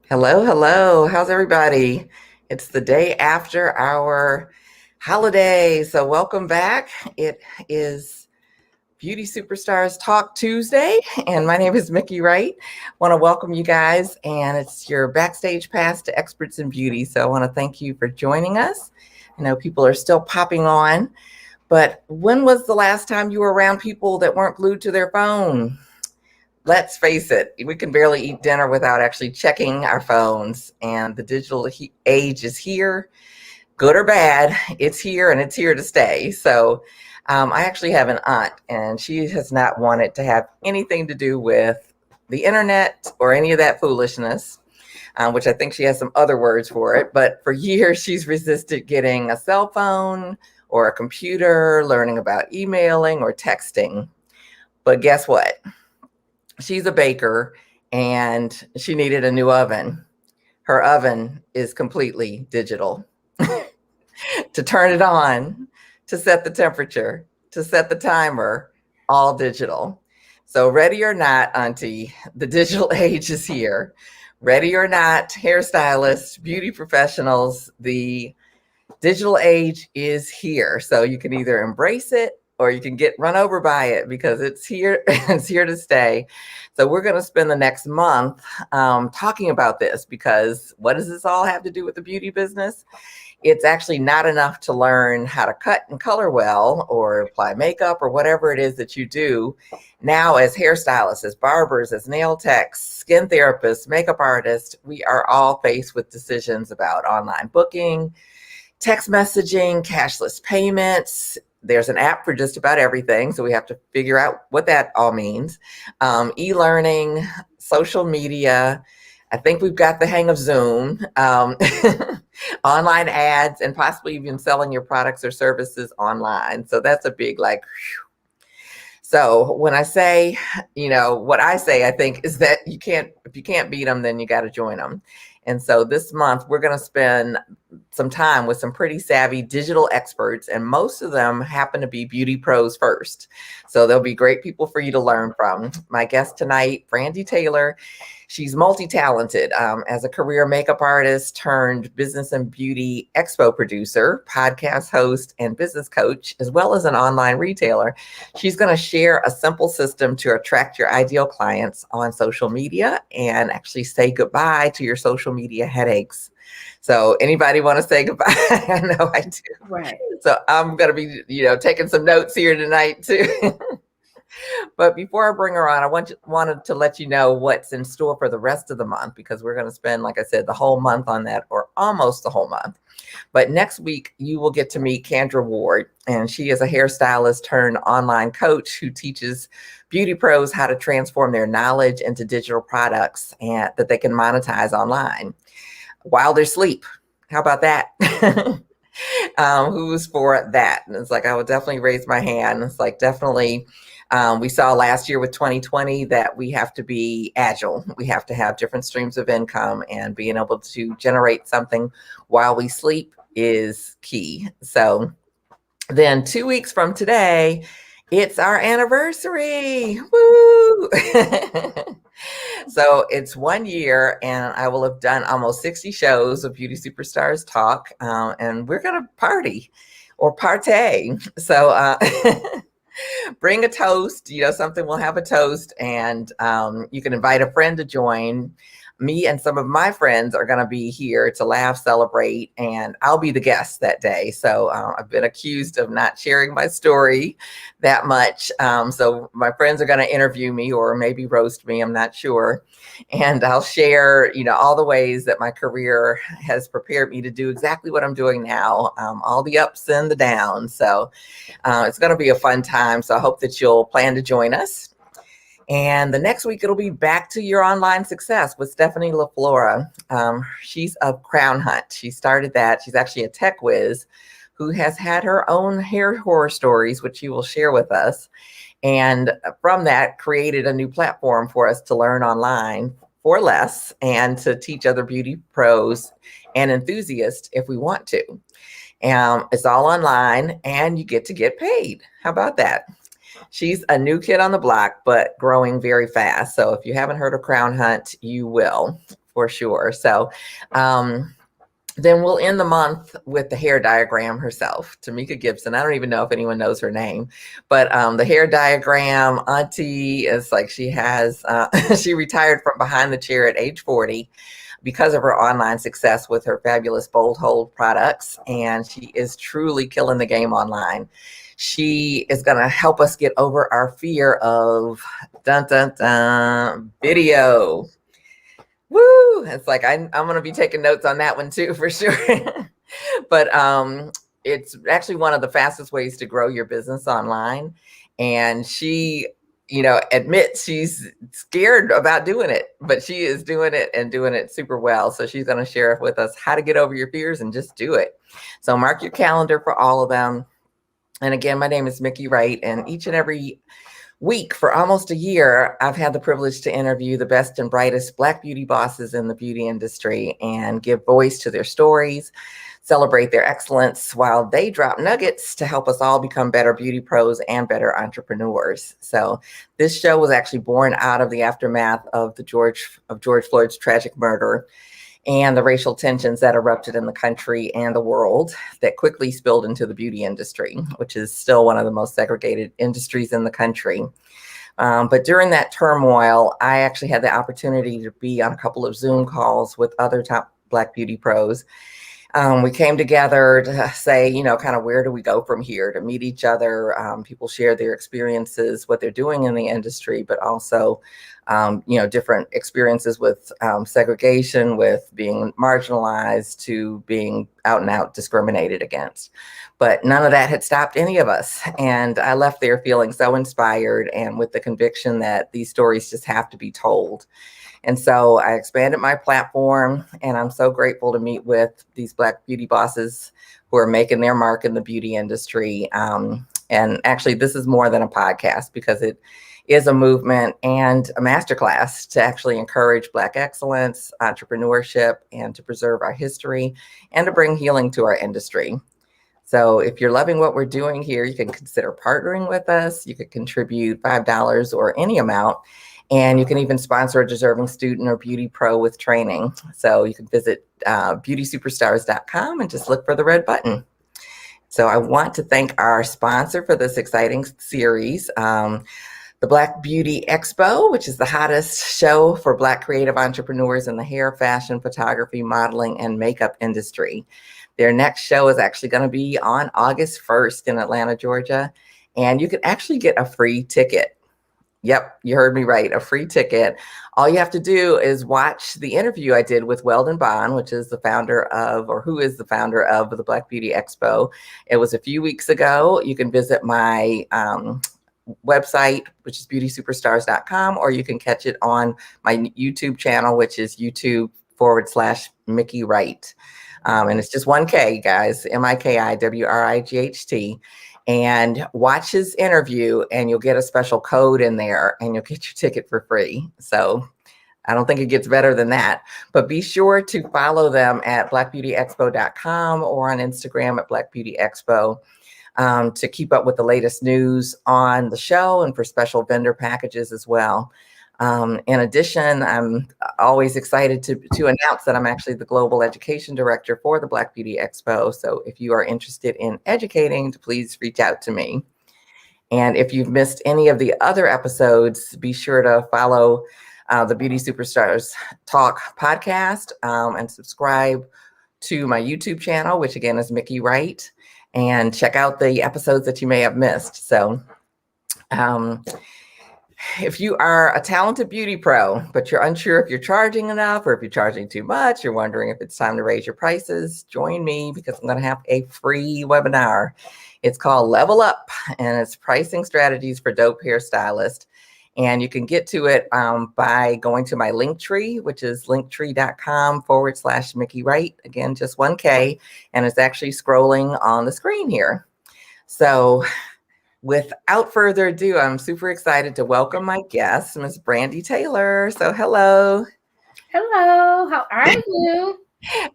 Hello, hello. How's everybody? It's the day after our holiday, so welcome back. It is Beauty Superstars Talk Tuesday, and my name is Miki Wright. Want to welcome you guys, and it's your backstage pass to experts in beauty. So I want to thank you for joining us. I know people are still popping on, but when was the last time you were around people that weren't glued to their phone? Let's face it, we can barely eat dinner without actually checking our phones. And the digital age is here, good or bad. It's here and it's here to stay. So I actually have an aunt, and she has not wanted to have anything to do with the internet or any of that foolishness, which I think she has some other words for it. But for years, she's resisted getting a cell phone or a computer, learning about emailing or texting. But guess what? She's a baker and she needed a new oven. Her oven is completely digital. To turn it on, to set the temperature, to set the timer, all digital. So, ready or not, Auntie, the digital age is here. Ready or not, hairstylists, beauty professionals, the digital age is here. So you can either embrace it or you can get run over by it because it's here. It's here to stay. So we're going to spend the next month talking about this, because what does this all have to do with the beauty business? It's actually not enough to learn how to cut and color well or apply makeup or whatever it is that you do. Now, as hairstylists, as barbers, as nail techs, skin therapists, makeup artists, we are all faced with decisions about online booking, text messaging, cashless payments. There's an app for just about everything, so we have to figure out what that all means. E-learning, social media. I think we've got the hang of Zoom, online ads, and possibly even selling your products or services online. So that's a big whew. So when I say, what I say, I think is that if you can't beat them, then you got to join them. And so this month, we're going to spend some time with some pretty savvy digital experts, and most of them happen to be beauty pros first. So they'll be great people for you to learn from. My guest tonight, Brandi Taylor. She's multi-talented as a career makeup artist turned business and beauty expo producer, podcast host, and business coach, as well as an online retailer. She's going to share a simple system to attract your ideal clients on social media and actually say goodbye to your social media headaches. So anybody want to say goodbye? I know I do. Right. So I'm going to be, taking some notes here tonight too. But before I bring her on, wanted to let you know what's in store for the rest of the month, because we're going to spend, like I said, the whole month on that, or almost the whole month. But next week, you will get to meet Kendra Ward, and she is a hairstylist turned online coach who teaches beauty pros how to transform their knowledge into digital products and that they can monetize online while they sleep. How about that? Who's for that? And it's like, I would definitely raise my hand. It's like, definitely. We saw last year with 2020 that we have to be agile. We have to have different streams of income, and being able to generate something while we sleep is key. So then 2 weeks from today, it's our anniversary. Woo! So it's 1 year, and I will have done almost 60 shows of Beauty Superstars Talk, and we're going to party or partay. So bring a toast, something, we'll have a toast, and you can invite a friend to join. Me and some of my friends are going to be here to laugh, celebrate, and I'll be the guest that day. So I've been accused of not sharing my story that much. So my friends are going to interview me or maybe roast me, I'm not sure. And I'll share, all the ways that my career has prepared me to do exactly what I'm doing now, all the ups and the downs. So it's going to be a fun time. So I hope that you'll plan to join us. And the next week, it'll be back to your online success with Stephanie LaFlora. She's of Crown Hunt. She started that. She's actually a tech whiz who has had her own hair horror stories, which she will share with us. And from that, created a new platform for us to learn online for less and to teach other beauty pros and enthusiasts if we want to. It's all online, and you get to get paid. How about that? She's a new kid on the block, but growing very fast. So if you haven't heard of Crown Hunt, you will for sure. So then we'll end the month with the hair diagram herself, Tamika Gibson. I don't even know if anyone knows her name, but the hair diagram auntie is like, she has, she retired from behind the chair at age 40 because of her online success with her fabulous Bold Hold products. And she is truly killing the game online. She is going to help us get over our fear of video. Woo! It's like I'm going to be taking notes on that one too, for sure. But it's actually one of the fastest ways to grow your business online. And she, admits she's scared about doing it, but she is doing it and doing it super well. So she's going to share with us how to get over your fears and just do it. So mark your calendar for all of them. And again, my name is Miki Wright, and each and every week for almost a year, I've had the privilege to interview the best and brightest Black beauty bosses in the beauty industry and give voice to their stories, celebrate their excellence while they drop nuggets to help us all become better beauty pros and better entrepreneurs. So this show was actually born out of the aftermath of George Floyd's tragic murder and the racial tensions that erupted in the country and the world that quickly spilled into the beauty industry, which is still one of the most segregated industries in the country. But during that turmoil, I actually had the opportunity to be on a couple of Zoom calls with other top Black beauty pros. We came together to say, kind of where do we go from here, to meet each other. People share their experiences, what they're doing in the industry, but also, different experiences with segregation, with being marginalized, to being out and out discriminated against. But none of that had stopped any of us. And I left there feeling so inspired and with the conviction that these stories just have to be told. And so I expanded my platform, and I'm so grateful to meet with these Black beauty bosses who are making their mark in the beauty industry. And actually, this is more than a podcast, because it is a movement and a masterclass to actually encourage Black excellence, entrepreneurship, and to preserve our history and to bring healing to our industry. So if you're loving what we're doing here, you can consider partnering with us. You could contribute $5 or any amount. And you can even sponsor a deserving student or beauty pro with training. So you can visit beautysuperstars.com and just look for the red button. So I want to thank our sponsor for this exciting series, the Black Beauty Expo, which is the hottest show for Black creative entrepreneurs in the hair, fashion, photography, modeling, and makeup industry. Their next show is actually going to be on August 1st in Atlanta, Georgia. And you can actually get a free ticket. Yep, you heard me right, a free ticket. All you have to do is watch the interview I did with Weldon Bond, which is the founder of, or who is the founder of, the Black Beauty Expo. It was a few weeks ago. You can visit my website, which is beautysuperstars.com, or you can catch it on my YouTube channel, which is YouTube/Miki Wright. And it's just 1K, guys, MIKIWRIGHT. And watch his interview, and you'll get a special code in there, and you'll get your ticket for free. So I don't think it gets better than that. But be sure to follow them at blackbeautyexpo.com or on Instagram at blackbeautyexpo to keep up with the latest news on the show and for special vendor packages as well. In addition, I'm always excited to announce that I'm actually the Global Education Director for the Black Beauty Expo. So if you are interested in educating, please reach out to me. And if you've missed any of the other episodes, be sure to follow the Beauty Superstars Talk podcast and subscribe to my YouTube channel, which again is Miki Wright, and check out the episodes that you may have missed. So, if you are a talented beauty pro, but you're unsure if you're charging enough or if you're charging too much, you're wondering if it's time to raise your prices, join me, because I'm going to have a free webinar. It's called Level Up, and it's pricing strategies for dope hairstylist. And you can get to it by going to my link tree, which is linktree.com/Miki Wright. Again, just 1K. And it's actually scrolling on the screen here. So without further ado, I'm super excited to welcome my guest, Miss Brandi Taylor. So hello. Hello, how are you?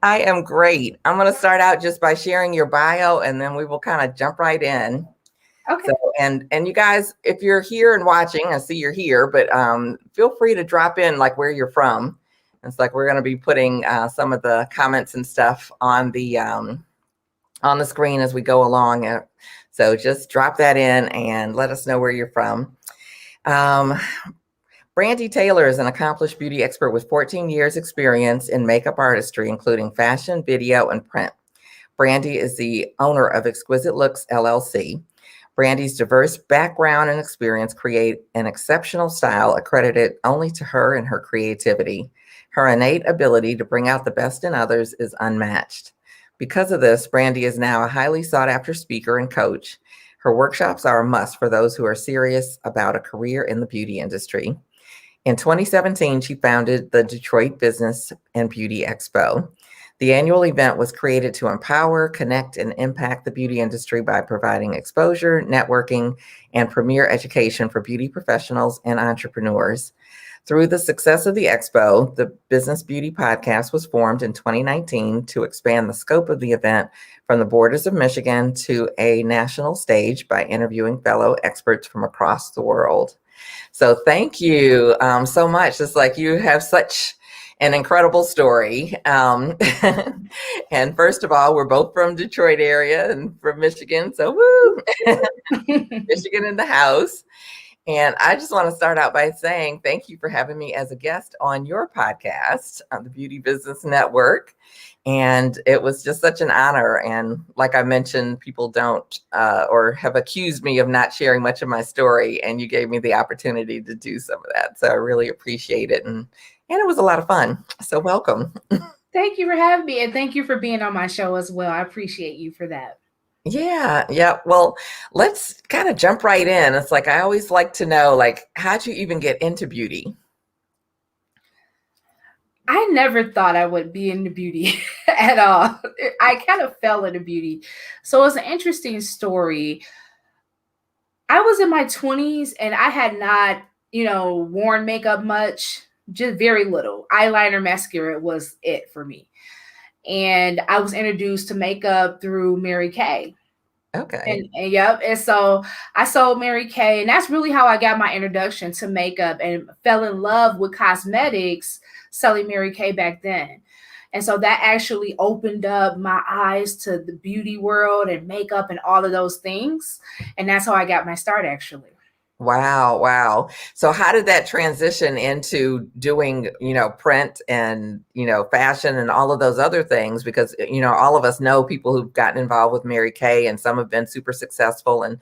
I am great. I'm going to start out just by sharing your bio, and then we will kind of jump right in. Okay. So, and you guys, if you're here and watching, I see you're here, but feel free to drop in like where you're from. It's like we're going to be putting some of the comments and stuff on the screen as we go along. So just drop that in and let us know where you're from. Brandi Taylor is an accomplished beauty expert with 14 years experience in makeup artistry, including fashion, video, and print. Brandy is the owner of Xquisitelooks LLC. Brandy's diverse background and experience create an exceptional style accredited only to her and her creativity. Her innate ability to bring out the best in others is unmatched. Because of this, Brandy is now a highly sought-after speaker and coach. Her workshops are a must for those who are serious about a career in the beauty industry. In 2017, she founded the Detroit Business and Beauty Expo. The annual event was created to empower, connect, and impact the beauty industry by providing exposure, networking, and premier education for beauty professionals and entrepreneurs. Through the success of the expo, the Business Beauty Podcast was formed in 2019 to expand the scope of the event from the borders of Michigan to a national stage by interviewing fellow experts from across the world. So thank you so much. It's like you have such an incredible story. And first of all, we're both from Detroit area and from Michigan. So woo, Michigan in the house. And I just want to start out by saying thank you for having me as a guest on your podcast on the Beauty Business Network. And it was just such an honor. And like I mentioned, people don't or have accused me of not sharing much of my story. And you gave me the opportunity to do some of that. So I really appreciate it. And it was a lot of fun. So welcome. Thank you for having me. And thank you for being on my show as well. I appreciate you for that. Yeah. Well, let's kind of jump right in. It's like I always like to know, like, how'd you even get into beauty? I never thought I would be into beauty at all. I kind of fell into beauty. So it's an interesting story. I was in my 20s and I had not, worn makeup much, just very little. Eyeliner, mascara was it for me. And I was introduced to makeup through Mary Kay. Okay. And yep. And so I sold Mary Kay, and that's really how I got my introduction to makeup and fell in love with cosmetics selling Mary Kay back then. And so that actually opened up my eyes to the beauty world and makeup and all of those things. And that's how I got my start, actually. Wow. So how did that transition into doing, print and, fashion and all of those other things? Because, all of us know people who've gotten involved with Mary Kay, and some have been super successful, and,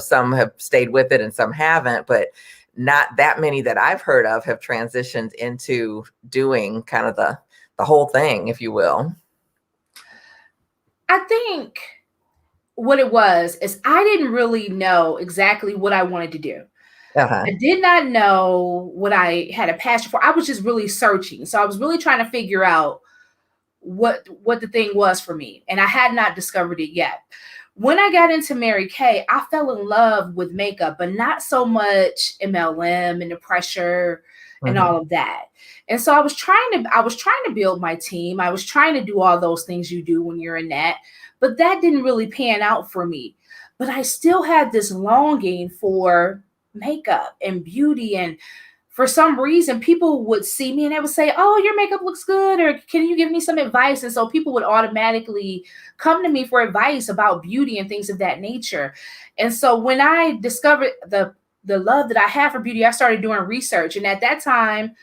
some have stayed with it and some haven't, but not that many that I've heard of have transitioned into doing kind of the whole thing, if you will. I think what it was is I didn't really know exactly what I wanted to do. Uh-huh. I did not know what I had a passion for. I was just really searching. So I was really trying to figure out what the thing was for me. And I had not discovered it yet. When I got into Mary Kay, I fell in love with makeup, but not so much MLM and the pressure and all of that. And so I was trying to build my team. I was trying to do all those things you do when you're in that, but that didn't really pan out for me. But I still had this longing for makeup and beauty, and for some reason people would see me and they would say, "Oh, your makeup looks good," or "Can you give me some advice?" And so people would automatically come to me for advice about beauty and things of that nature. And so when I discovered the love that I have for beauty, I started doing research. And at that time,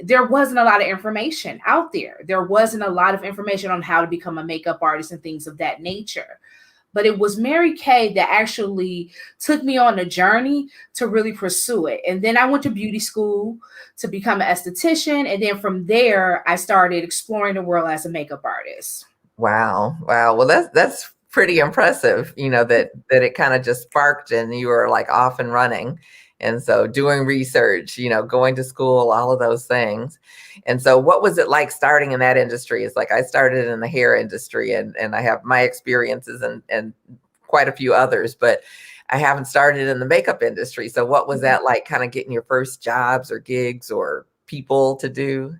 there wasn't a lot of information out there. There wasn't a lot of information on how to become a makeup artist and things of that nature. But it was Mary Kay that actually took me on a journey to really pursue it. And then I went to beauty school to become an esthetician. And then from there, I started exploring the world as a makeup artist. Wow. Well, that's pretty impressive, that it kind of just sparked and you were like off and running. And so doing research, going to school, all of those things. And so what was it like starting in that industry? It's like I started in the hair industry and I have my experiences and quite a few others, but I haven't started in the makeup industry. So what was that like, kind of getting your first jobs or gigs or people to do?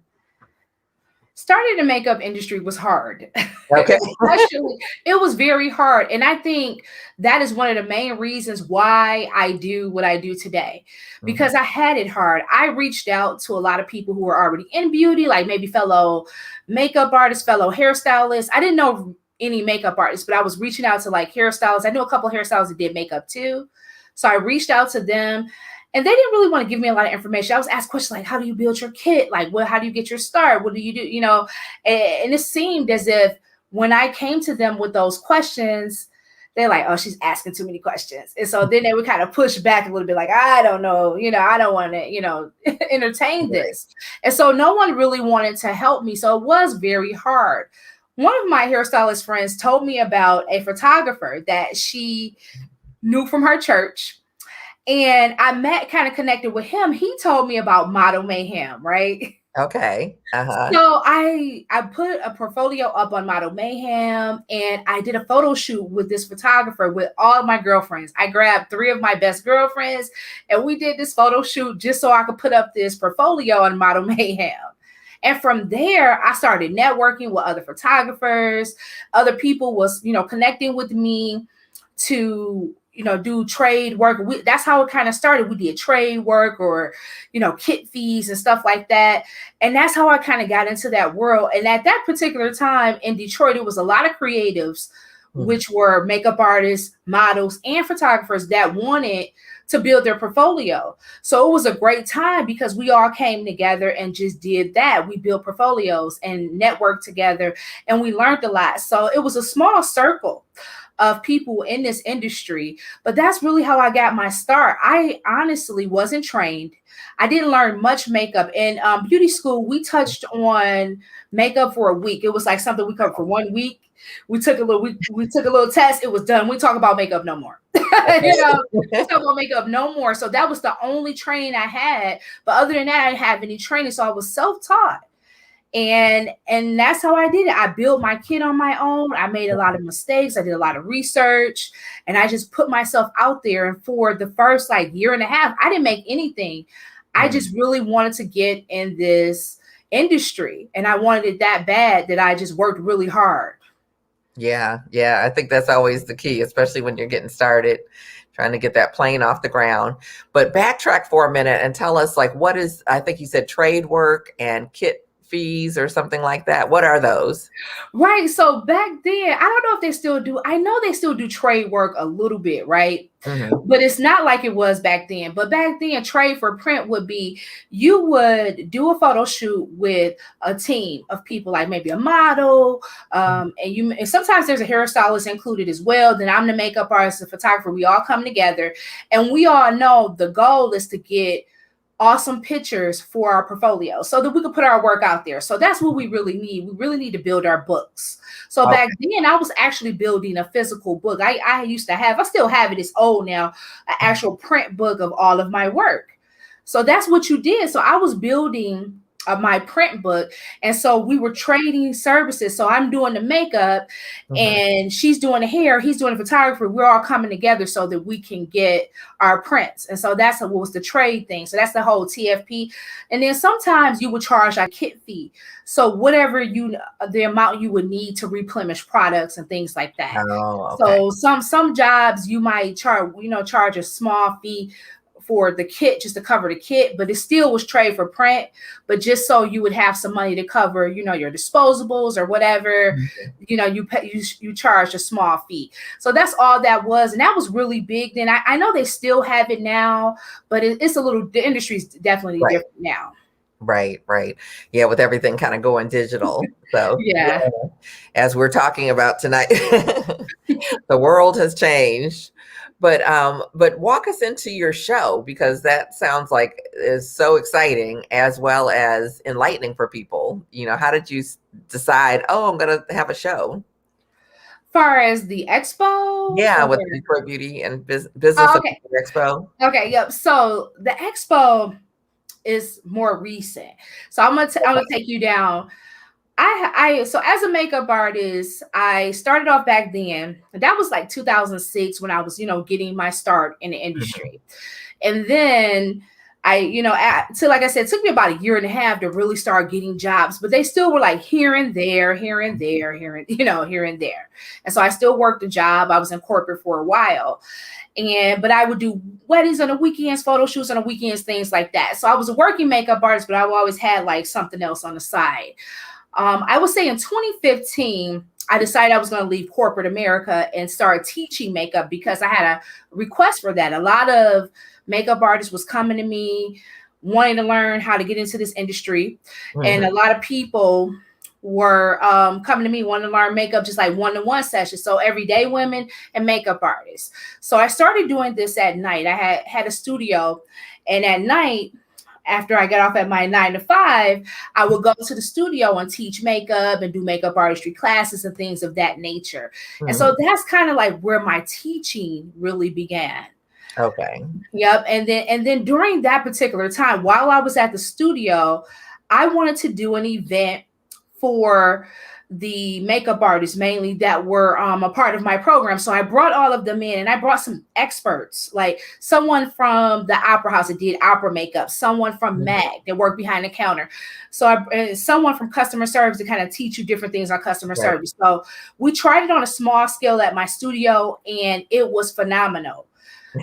Starting the makeup industry was hard. Okay. Especially, it was very hard. And I think that is one of the main reasons why I do what I do today, Mhm. because I had it hard. I reached out to a lot of people who were already in beauty, like maybe fellow makeup artists, fellow hairstylists. I didn't know any makeup artists, but I was reaching out to like hairstylists. I knew a couple of hairstylists that did makeup too. So I reached out to them, and they didn't really want to give me a lot of information. I was asked questions like, how do you build your kit? Like, what, how do you get your start? What do you do? You know, and it seemed as if when I came to them with those questions, they're like, oh, she's asking too many questions. And so then they would kind of push back a little bit, like, I don't know, I don't want to, entertain Right. this. And so no one really wanted to help me. So it was very hard. One of my hairstylist friends told me about a photographer that she knew from her church, and I met, kind of connected with him. He told me about Model Mayhem, right? Okay. Uh-huh. So I put a portfolio up on Model Mayhem, and I did a photo shoot with this photographer with all of my girlfriends. I grabbed 3 of my best girlfriends, and we did this photo shoot just so I could put up this portfolio on Model Mayhem. And from there, I started networking with other photographers. Other people was, connecting with me to, do trade work. That's how it kind of started. We did trade work, or, kit fees and stuff like that. And that's how I kind of got into that world. And at that particular time in Detroit, it was a lot of creatives, Mhm. which were makeup artists, models, and photographers that wanted to build their portfolio. So it was a great time because we all came together and just did that. We built portfolios and networked together, and we learned a lot. So it was a small circle of people in this industry, but that's really how I got my start. I honestly wasn't trained. I didn't learn much makeup in beauty school. We touched on makeup for a week. It was like something we covered for 1 week. We took a little test. It was done. We talk about makeup no more. We talk about makeup no more. So that was the only training I had. But other than that, I didn't have any training. So I was self-taught. And that's how I did it. I built my kit on my own. I made a lot of mistakes. I did a lot of research, and I just put myself out there. And for the first like year and a half, I didn't make anything. I Mhm. just really wanted to get in this industry, and I wanted it that bad that I just worked really hard. Yeah, yeah. I think that's always the key, especially when you're getting started, trying to get that plane off the ground. But backtrack for a minute and tell us, like, what is, I think you said trade work and kit fees or something like that. What are those? Right. So back then, I don't know if they still do. I know they still do trade work a little bit, right? Hmm. But it's not like it was back then. But back then, trade for print would be, you would do a photo shoot with a team of people, like maybe a model, and sometimes there's a hairstylist included as well. Then I'm the makeup artist, the photographer. We all come together, and we all know the goal is to get awesome pictures for our portfolio so that we can put our work out there. So that's what we really need. We really need to build our books. So back Okay. then, I was actually building a physical book. I used to have, I still have it, it's old now, an actual print book of all of my work. So that's what you did. So I was building my print book. And so we were trading services. So I'm doing the makeup, Hmm. and she's doing the hair, he's doing the photography. We're all coming together so that we can get our prints. And so that's what was the trade thing. So that's the whole TFP. And then sometimes you would charge a kit fee. So whatever the amount you would need to replenish products and things like that. Oh, okay. So some jobs you might charge a small fee for the kit, just to cover the kit, but it still was trade for print, but just so you would have some money to cover, your disposables or whatever, Mhm. you charge a small fee. So that's all that was. And that was really big then. I know they still have it now, but it's a little, the industry's definitely Right, different now. right, right. Yeah, with everything kind of going digital. So, Yeah. yeah, as we're talking about tonight, the world has changed. But walk us into your show, because that sounds like is so exciting as well as enlightening for people. How did you decide, oh, I'm going to have a show? Far as the expo Yeah, or, with the Detroit Beauty and Business oh, of okay. Beauty Expo. Okay. Yep. So the expo is more recent. So I'm gonna take you down. So as a makeup artist, I started off back then. That was like 2006 when I was, getting my start in the Mhm. industry. And then so like I said, it took me about a year and a half to really start getting jobs, but they still were like here and there, here and there, here and there. And so I still worked a job. I was in corporate for a while. But I would do weddings on the weekends, photo shoots on the weekends, things like that. So I was a working makeup artist, but I always had like something else on the side. I would say in 2015, I decided I was going to leave corporate America and start teaching makeup because I had a request for that. A lot of makeup artists was coming to me wanting to learn how to get into this industry. Mm-hmm. And a lot of people were coming to me wanting to learn makeup, just like one-to-one sessions. So everyday women and makeup artists. So I started doing this at night. I had a studio, and at night, after I got off at my 9 to 5, I would go to the studio and teach makeup and do makeup artistry classes and things of that nature. Mm-hmm. And so that's kind of like where my teaching really began. Okay. Yep. And then during that particular time, while I was at the studio, I wanted to do an event for the makeup artists mainly that were a part of my program. So I brought all of them in, and I brought some experts, like someone from the opera house that did opera makeup, someone from MAC that worked behind the counter. So someone from customer service to kind of teach you different things on customer service. So we tried it on a small scale at my studio, and it was phenomenal.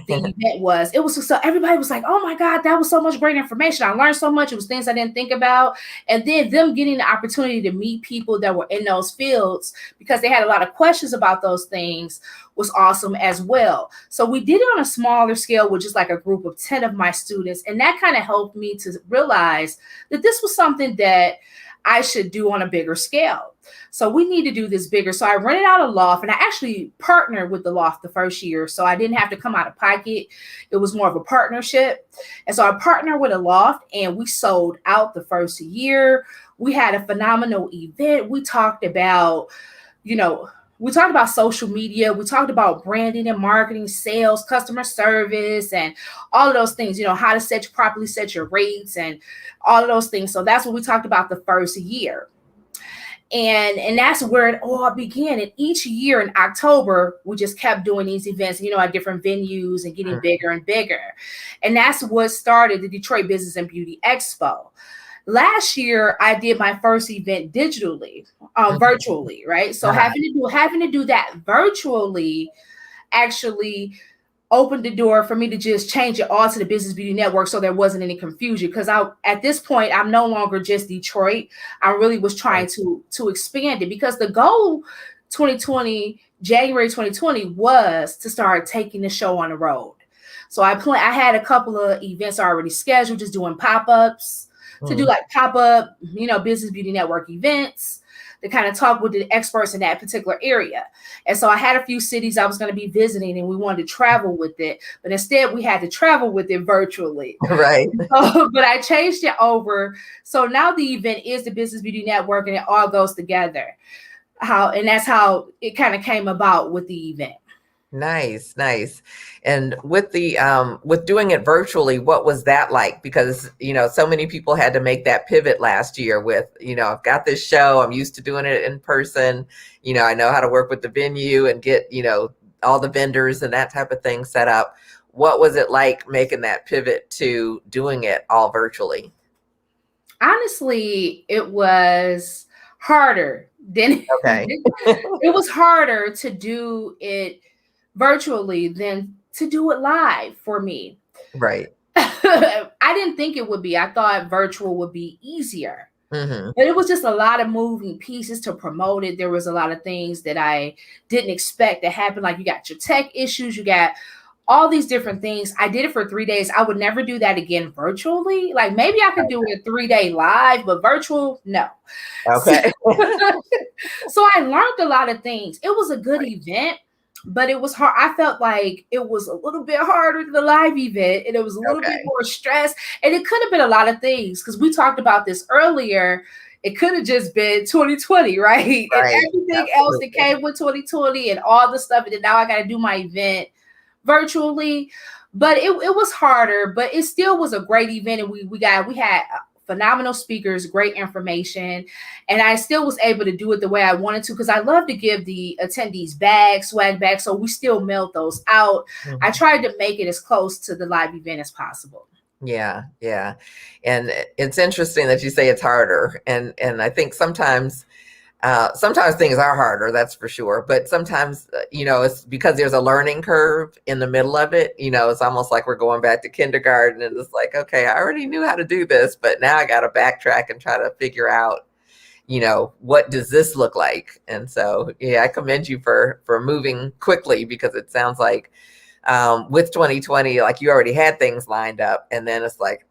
The event it was so everybody was like, oh my God, that was so much great information. I learned so much. It was things I didn't think about. And then them getting the opportunity to meet people that were in those fields because they had a lot of questions about those things was awesome as well. So we did it on a smaller scale with just like a group of 10 of my students. And that kind of helped me to realize that this was something that I should do on a bigger scale. So we need to do this bigger. So I rented out a loft, and I actually partnered with the loft the first year. So I didn't have to come out of pocket. It was more of a partnership. And so I partnered with a loft, and we sold out the first year. We had a phenomenal event. We talked about, social media. We talked about branding and marketing, sales, customer service, and all of those things, how to properly set your rates and all of those things. So that's what we talked about the first year. And that's where it all began. And each year in October, we just kept doing these events, at different venues and getting bigger and bigger. And that's what started the Detroit Business and Beauty Expo. Last year, I did my first event digitally, virtually, right? So having to do that virtually actually opened the door for me to just change it all to the Business Beauty Network so there wasn't any confusion. Because at this point, I'm no longer just Detroit. I really was trying to expand it because the goal January 2020 was to start taking the show on the road. So I had a couple of events already scheduled, just doing pop-ups to do like pop-up, Business Beauty Network events to kind of talk with the experts in that particular area. And so I had a few cities I was going to be visiting, and we wanted to travel with it, but instead we had to travel with it virtually. Right. But I changed it over. So now the event is the Business Beauty Network, and it all goes together. And that's how it kind of came about with the event. Nice. And with the with doing it virtually, what was that like? Because so many people had to make that pivot last year with, I've got this show, I'm used to doing it in person, I know how to work with the venue and get, all the vendors and that type of thing set up. What was it like making that pivot to doing it all virtually? Honestly, it was harder than it was harder to do it virtually than to do it live for me. Right. I didn't think it would be. I thought virtual would be easier. But it was just a lot of moving pieces to promote it. There was a lot of things that I didn't expect to happen. Like you got your tech issues, you got all these different things. I did it for 3 days. I would never do that again virtually. Like maybe I could do it a 3-day live, but virtual, no. Okay. So I learned a lot of things. It was a good event, but it was hard. I felt like it was a little bit harder than the live event, and it was a little bit more stress. And it could have been a lot of things because we talked about this earlier. It could have just been 2020, right? And everything else that came with 2020 and all the stuff. And then now I got to do my event virtually. But it was harder, but it still was a great event. And we had phenomenal speakers, great information. And I still was able to do it the way I wanted to because I love to give the attendees swag bags. So we still mailed those out. I tried to make it as close to the live event as possible. Yeah, yeah. And it's interesting that you say it's harder. And I think sometimes things are harder, that's for sure. But sometimes, it's because there's a learning curve in the middle of it. It's almost like we're going back to kindergarten and it's like, okay, I already knew how to do this, but now I got to backtrack and try to figure out, what does this look like? And so, yeah, I commend you for moving quickly, because it sounds like with 2020, like you already had things lined up, and then it's like,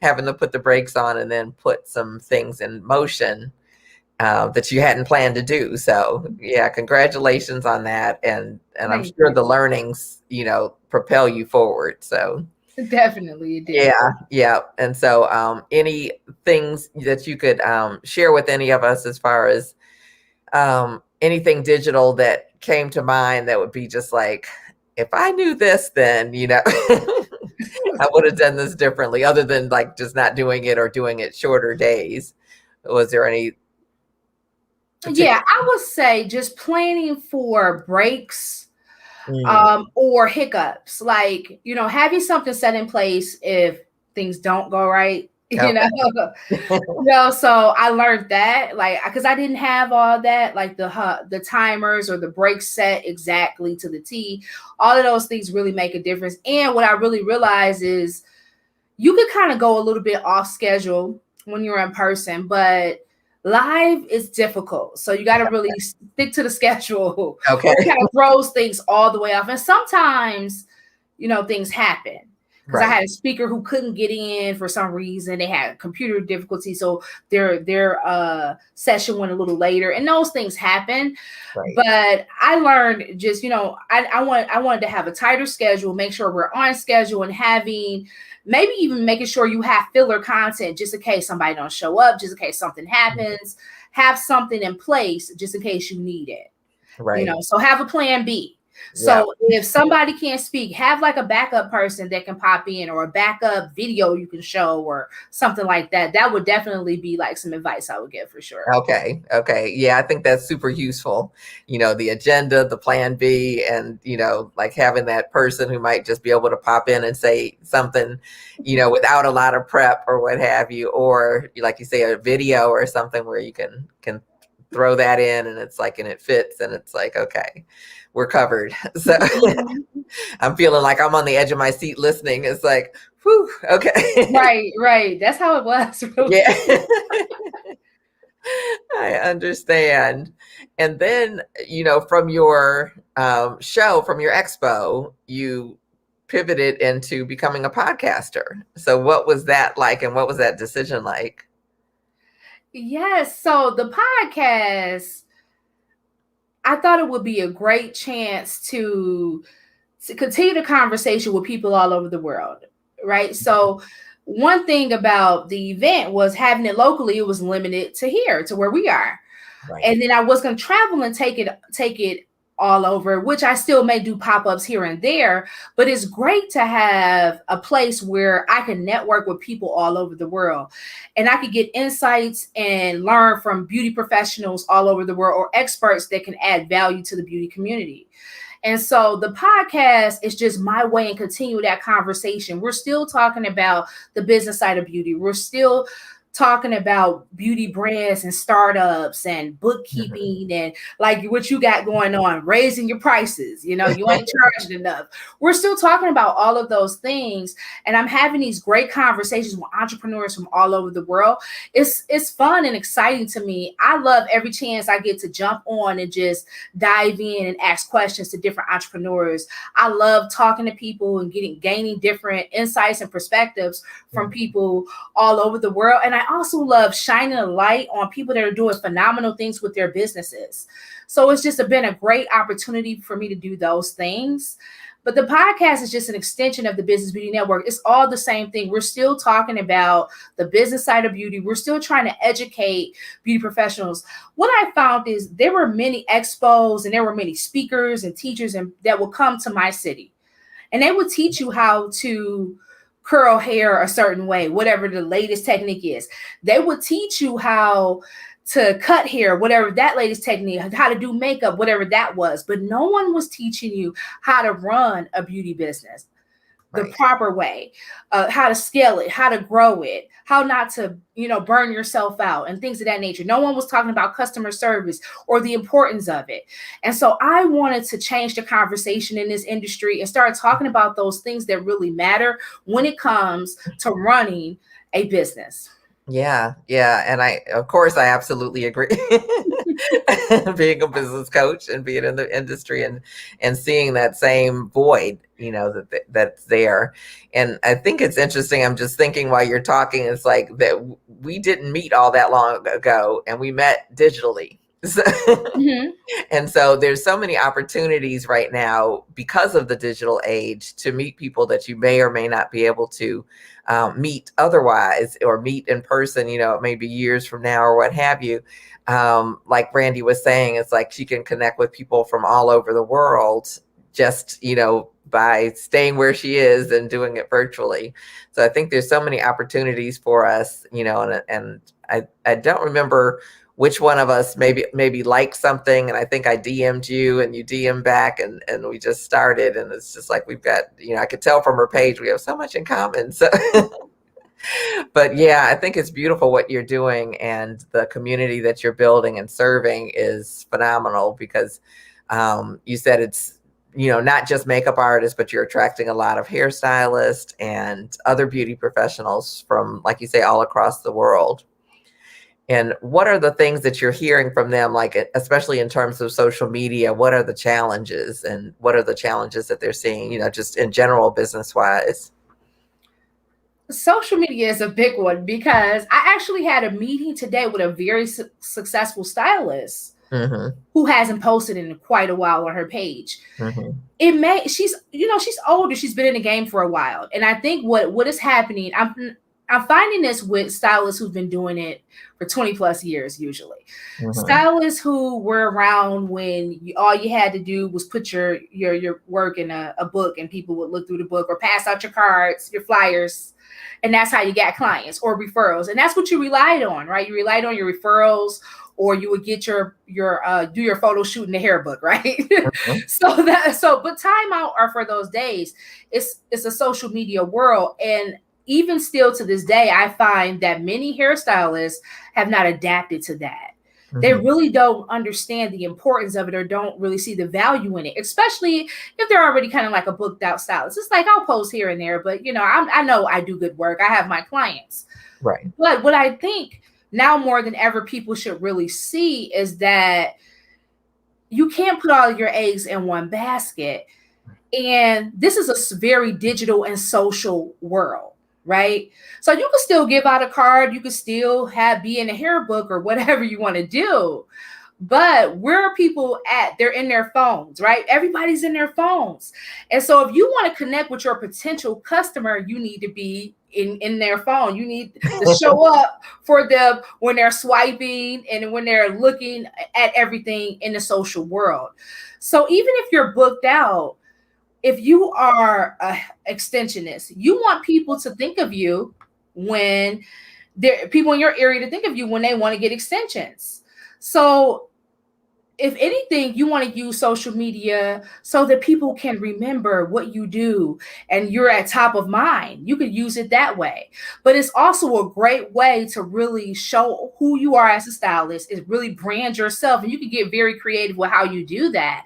having to put the brakes on and then put some things in motion that you hadn't planned to do. So yeah, congratulations on that. And I'm Thank sure you. the learnings, propel you forward. So Definitely it did. yeah, yeah. And so any things that you could share with any of us as far as anything digital that came to mind that would be just like, if I knew this, then, I would have done this differently, other than like just not doing it or doing it shorter days. Was there any Yeah, particular? I would say just planning for breaks Mm, or hiccups, like, having something set in place if things don't go right. okay. So I learned that, like, because I didn't have all that, like the timers or the breaks set exactly to the T. All of those things really make a difference. And what I really realized is you could kind of go a little bit off schedule when you're in person, but live is difficult. So you got to really stick to the schedule, Okay. or it kind of throws things all the way off. And sometimes, things happen. Because I Right. had a speaker who couldn't get in for some reason. They had computer difficulty, so their session went a little later, and those things happen. Right. But I learned just, I wanted to have a tighter schedule, make sure we're on schedule, and having maybe even making sure you have filler content just in case somebody don't show up, just in case something happens, have something in place just in case you need it. Right. So have a plan B. Yeah. So if somebody can't speak, have like a backup person that can pop in, or a backup video you can show, or something like that. That would definitely be like some advice I would give for sure. Okay. Okay. Yeah, I think that's super useful. The agenda, the plan B, and, like having that person who might just be able to pop in and say something, without a lot of prep or what have you, or like you say, a video or something where you can throw that in, and it's like, and it fits, and it's like, okay, we're covered. So Mhm. I'm feeling like I'm on the edge of my seat listening. It's like, whew, okay. Right, right. That's how it was, Yeah. really. I understand. And then, from your show, from your expo, you pivoted into becoming a podcaster. So, what was that like, and what was that decision like? Yes. So the podcast, I thought it would be a great chance to continue the conversation with people all over the world, right? So one thing about the event was having it locally, it was limited to here, to where we are. Right. And then I was going to travel and take it all over, which I still may do pop-ups here and there, but it's great to have a place where I can network with people all over the world, and I could get insights and learn from beauty professionals all over the world, or experts that can add value to the beauty community. And so the podcast is just my way and continue that conversation. We're still talking about the business side of beauty. We're still talking about beauty brands and startups and Mhm. bookkeeping and like what you got going on, raising your prices. You ain't charging enough. We're still talking about all of those things. And I'm having these great conversations with entrepreneurs from all over the world. It's fun and exciting to me. I love every chance I get to jump on and just dive in and ask questions to different entrepreneurs. I love talking to people and gaining different insights and perspectives from people all over the world. And I also love shining a light on people that are doing phenomenal things with their businesses. So it's just been a great opportunity for me to do those things. But the podcast is just an extension of the Business Beauty Network. It's all the same thing. We're still talking about the business side of beauty. We're still trying to educate beauty professionals. What I found is there were many expos and there were many speakers and teachers that would come to my city, and they would teach you how to curl hair a certain way, whatever the latest technique is. They would teach you how to cut hair, whatever that latest technique, how to do makeup, whatever that was. But no one was teaching you how to run a beauty business. the proper way, how to scale it, how to grow it, how not to, burn yourself out and things of that nature. No one was talking about customer service or the importance of it. And so I wanted to change the conversation in this industry and start talking about those things that really matter when it comes to running a business. Yeah. And of course, I absolutely agree. Being a business coach and being in the industry and seeing that same void, that's there. And I think it's interesting. I'm just thinking while you're talking, it's like that we didn't meet all that long ago and we met digitally. Mm-hmm. And so there's so many opportunities right now because of the digital age to meet people that you may or may not be able to meet otherwise, or meet in person, maybe years from now or what have you. Like Brandy was saying, it's like she can connect with people from all over the world just, by staying where she is and doing it virtually. So I think there's so many opportunities for us, and I don't remember which one of us maybe liked something, and I think I DM'd you and you DM back, and we just started, and it's just like we've got, I could tell from her page we have so much in common. So but yeah, I think it's beautiful what you're doing, and the community that you're building and serving is phenomenal, because you said it's, not just makeup artists, but you're attracting a lot of hairstylists and other beauty professionals from, like you say, all across the world. And what are the things that you're hearing from them, like, especially in terms of social media? What are the challenges, and what are the challenges that they're seeing, just in general, business wise? Social media is a big one, because I actually had a meeting today with a very successful stylist who hasn't posted in quite a while on her page. She's older. She's been in the game for a while. And I think what is happening, I'm finding this with stylists who've been doing it for 20 plus years, usually. Stylists who were around when all you had to do was put your work in a book, and people would look through the book, or pass out your cards, your flyers, and that's how you got clients or referrals. And that's what you relied on, right? You relied on your referrals, or you would get your do your photo shoot in the hair book, right? But time out are for those days. It's a social media world. And even still to this day, I find that many hairstylists have not adapted to that. They really don't understand the importance of it, or don't really see the value in it, especially if they're already kind of like a booked out stylist. It's like, I'll post here and there, but I know I do good work. I have my clients. Right. But what I think now more than ever people should really see is that you can't put all your eggs in one basket. And this is a very digital and social world, right? So you can still give out a card, you can still be in a hair book or whatever you want to do. But where are people at? They're in their phones, right? Everybody's in their phones. And so if you want to connect with your potential customer, you need to be in their phone. You need to show up for them when they're swiping and when they're looking at everything in the social world. So even if you're booked out, if you are an extensionist, you want people to think of you when people in your area to think of you when they want to get extensions. So if anything, you want to use social media so that people can remember what you do and you're at top of mind. You could use it that way. But it's also a great way to really show who you are as a stylist, is really brand yourself. And you can get very creative with how you do that.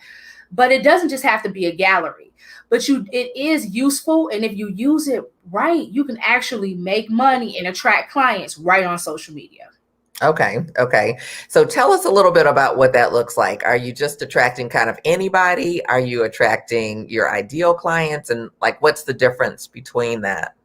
But it doesn't just have to be a gallery. But it is useful. And if you use it right, you can actually make money and attract clients right on social media. Okay. So tell us a little bit about what that looks like. Are you just attracting kind of anybody? Are you attracting your ideal clients? And like, what's the difference between that?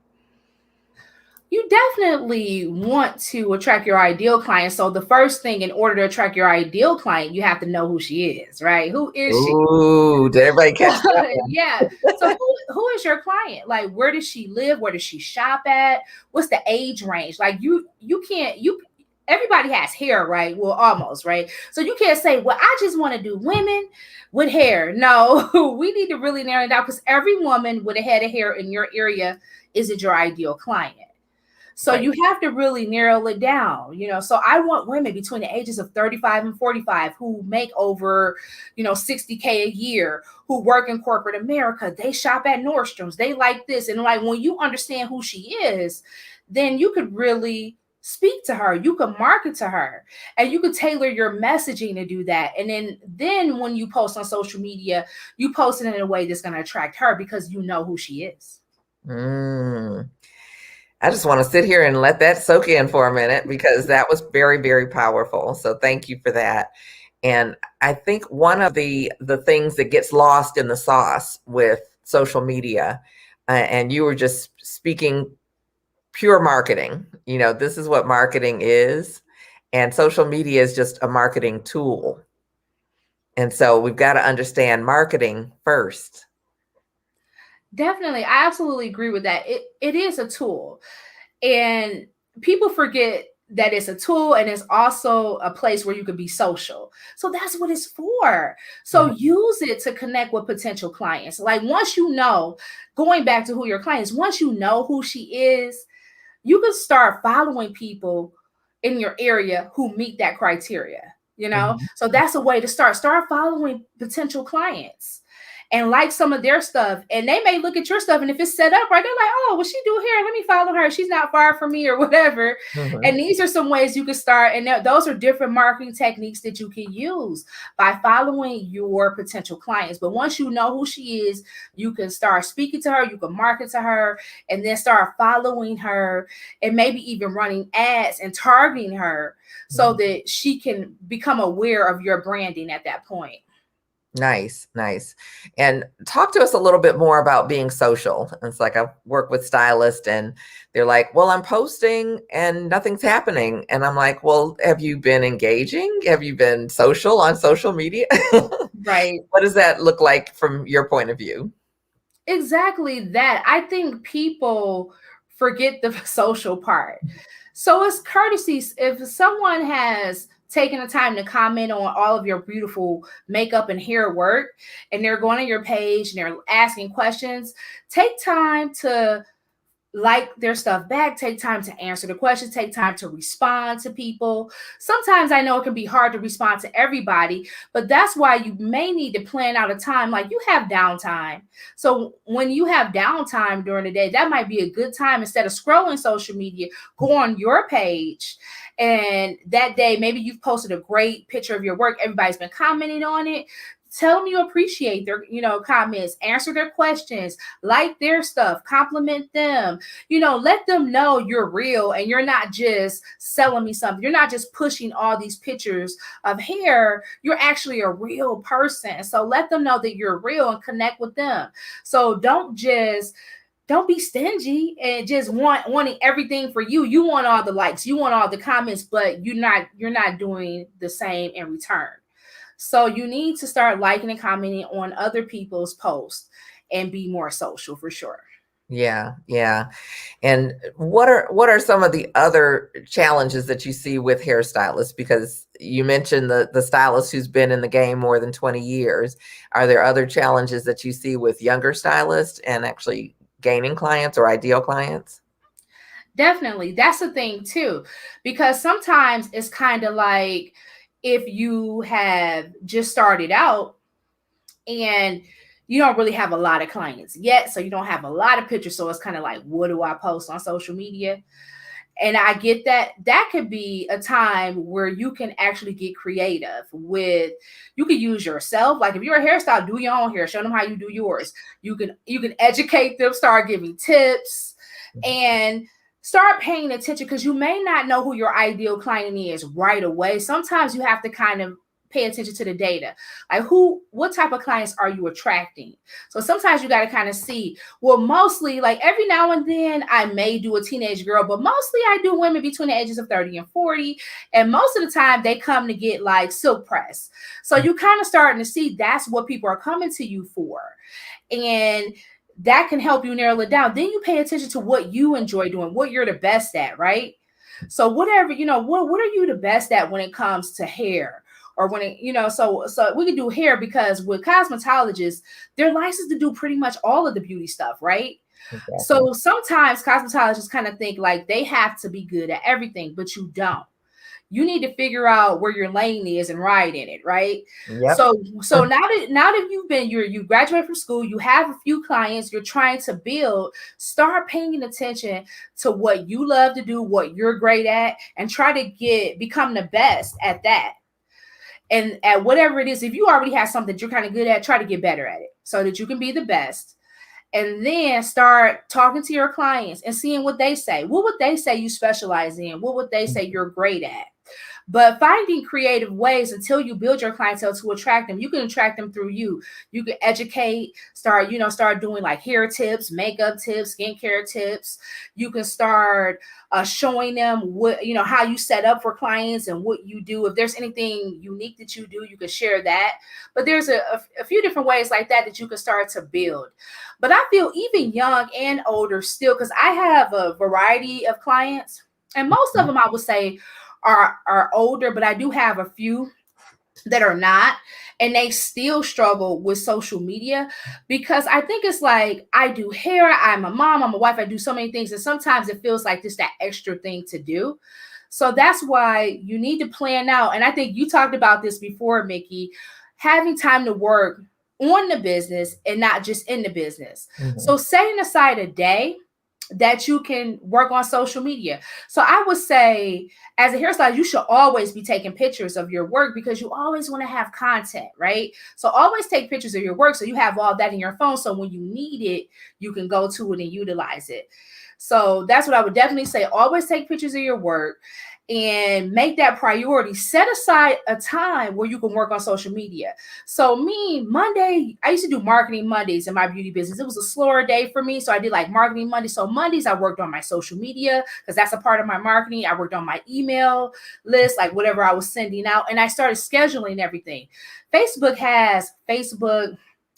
You definitely want to attract your ideal client. So the first thing, in order to attract your ideal client, you have to know who she is, right? Who is she? Ooh, did everybody catch that? Yeah. So who is your client? Like, where does she live? Where does she shop at? What's the age range? Like, everybody has hair, right? Well, almost, right? So you can't say, well, I just want to do women with hair. No, we need to really narrow it down, because every woman with a head of hair in your area isn't your ideal client. So Right. you have to really narrow it down, So I want women between the ages of 35 and 45 who make over, 60K a year, who work in corporate America. They shop at Nordstrom's. They like this. And like when you understand who she is, then you could really speak to her. You could market to her, and you could tailor your messaging to do that. And then when you post on social media, you post it in a way that's going to attract her because you know who she is. Mm. I just want to sit here and let that soak in for a minute because that was very, very powerful. So thank you for that. And I think one of the things that gets lost in the sauce with social media, and you were just speaking pure marketing, this is what marketing is. And social media is just a marketing tool. And so we've got to understand marketing first. Definitely. I absolutely agree with that. It is a tool. And people forget that it's a tool and it's also a place where you can be social. So that's what it's for. So Mhm. use it to connect with potential clients. Like once you know, going back to who your client is, once you know who she is, you can start following people in your area who meet that criteria. Mhm. So that's a way to start following potential clients and like some of their stuff. And they may look at your stuff, and if it's set up right, they're like, oh, what she do here? Let me follow her. She's not far from me or whatever. Mhm. And these are some ways you can start. And those are different marketing techniques that you can use by following your potential clients. But once you know who she is, you can start speaking to her, you can market to her, and then start following her, and maybe even running ads and targeting her so Mhm. that she can become aware of your branding at that point. Nice, nice. And talk to us a little bit more about being social. It's like I work with stylists and they're like, well, I'm posting and nothing's happening. And I'm like, well, have you been engaging? Have you been social on social media? Right. What does that look like from your point of view? Exactly that. I think people forget the social part. So it's courtesy. If someone has taken the time to comment on all of your beautiful makeup and hair work, and they're going on your page and they're asking questions, take time to like their stuff back, take time to answer the questions, take time to respond to people. Sometimes I know it can be hard to respond to everybody, but that's why you may need to plan out a time. Like you have downtime. So when you have downtime during the day, that might be a good time. Instead of scrolling social media, go on your page. And that day, maybe you've posted a great picture of your work. Everybody's been commenting on it. Tell them you appreciate their, comments, answer their questions, like their stuff, compliment them, let them know you're real and you're not just selling me something. You're not just pushing all these pictures of hair. You're actually a real person. So let them know that you're real and connect with them. So don't be stingy and just wanting everything for you. You want all the likes, you want all the comments, but you're not doing the same in return. So you need to start liking and commenting on other people's posts and be more social for sure. Yeah, yeah. And what are some of the other challenges that you see with hairstylists? Because you mentioned the stylist who's been in the game more than 20 years. Are there other challenges that you see with younger stylists and actually gaining clients or ideal clients? Definitely. That's the thing too, because sometimes it's kind of like if you have just started out and you don't really have a lot of clients yet, so you don't have a lot of pictures. So it's kind of like, what do I post on social media? And I get that could be a time where you can actually get creative with, you can use yourself. Like if you're a hairstyle, do your own hair, show them how you do yours. You can educate them, start giving tips, and start paying attention, because you may not know who your ideal client is right away. Sometimes you have to kind of pay attention to the data, like what type of clients are you attracting. So sometimes you got to kind of see, well, mostly, like every now and then I may do a teenage girl, but mostly I do women between the ages of 30 and 40. And most of the time they come to get like silk press. So you kind of starting to see that's what people are coming to you for. And that can help you narrow it down. Then you pay attention to what you enjoy doing, what you're the best at, right? So whatever, what are you the best at when it comes to hair? Or when so we can do hair, because with cosmetologists, they're licensed to do pretty much all of the beauty stuff, right? Exactly. So sometimes cosmetologists kind of think like they have to be good at everything, but you don't. You need to figure out where your lane is and ride in it, right? Yep. So now that you graduate from school, you have a few clients, you're trying to build, start paying attention to what you love to do, what you're great at, and try to become the best at that. And at whatever it is, if you already have something that you're kind of good at, try to get better at it so that you can be the best. And then start talking to your clients and seeing what they say. What would they say you specialize in? What would they say you're great at? But finding creative ways until you build your clientele to attract them. You can attract them through you. You can educate, start doing like hair tips, makeup tips, skincare tips. You can start showing them how you set up for clients and what you do. If there's anything unique that you do, you can share that. But there's a few different ways like that you can start to build. But I feel even young and older still, because I have a variety of clients, and most of them I would say are older, but I do have a few that are not, and they still struggle with social media, because I think it's like, I do hair, I'm a mom, I'm a wife, I do so many things, and sometimes it feels like just that extra thing to do. So that's why you need to plan out. And I think you talked about this before, Miki, having time to work on the business and not just in the business. So setting aside a day that you can work on social media. So I would say, as a hairstylist, you should always be taking pictures of your work, because you always want to have content, right? So always take pictures of your work so you have all that in your phone. So when you need it, you can go to it and utilize it. So that's what I would definitely say. Always take pictures of your work and make that priority. Set aside a time where you can work on social media. So Monday, I used to do marketing Mondays in my beauty business. It was a slower day for me. So I did like marketing Monday. So Mondays I worked on my social media, because that's a part of my marketing. I worked on my email list, like whatever I was sending out. And I started scheduling everything. Facebook,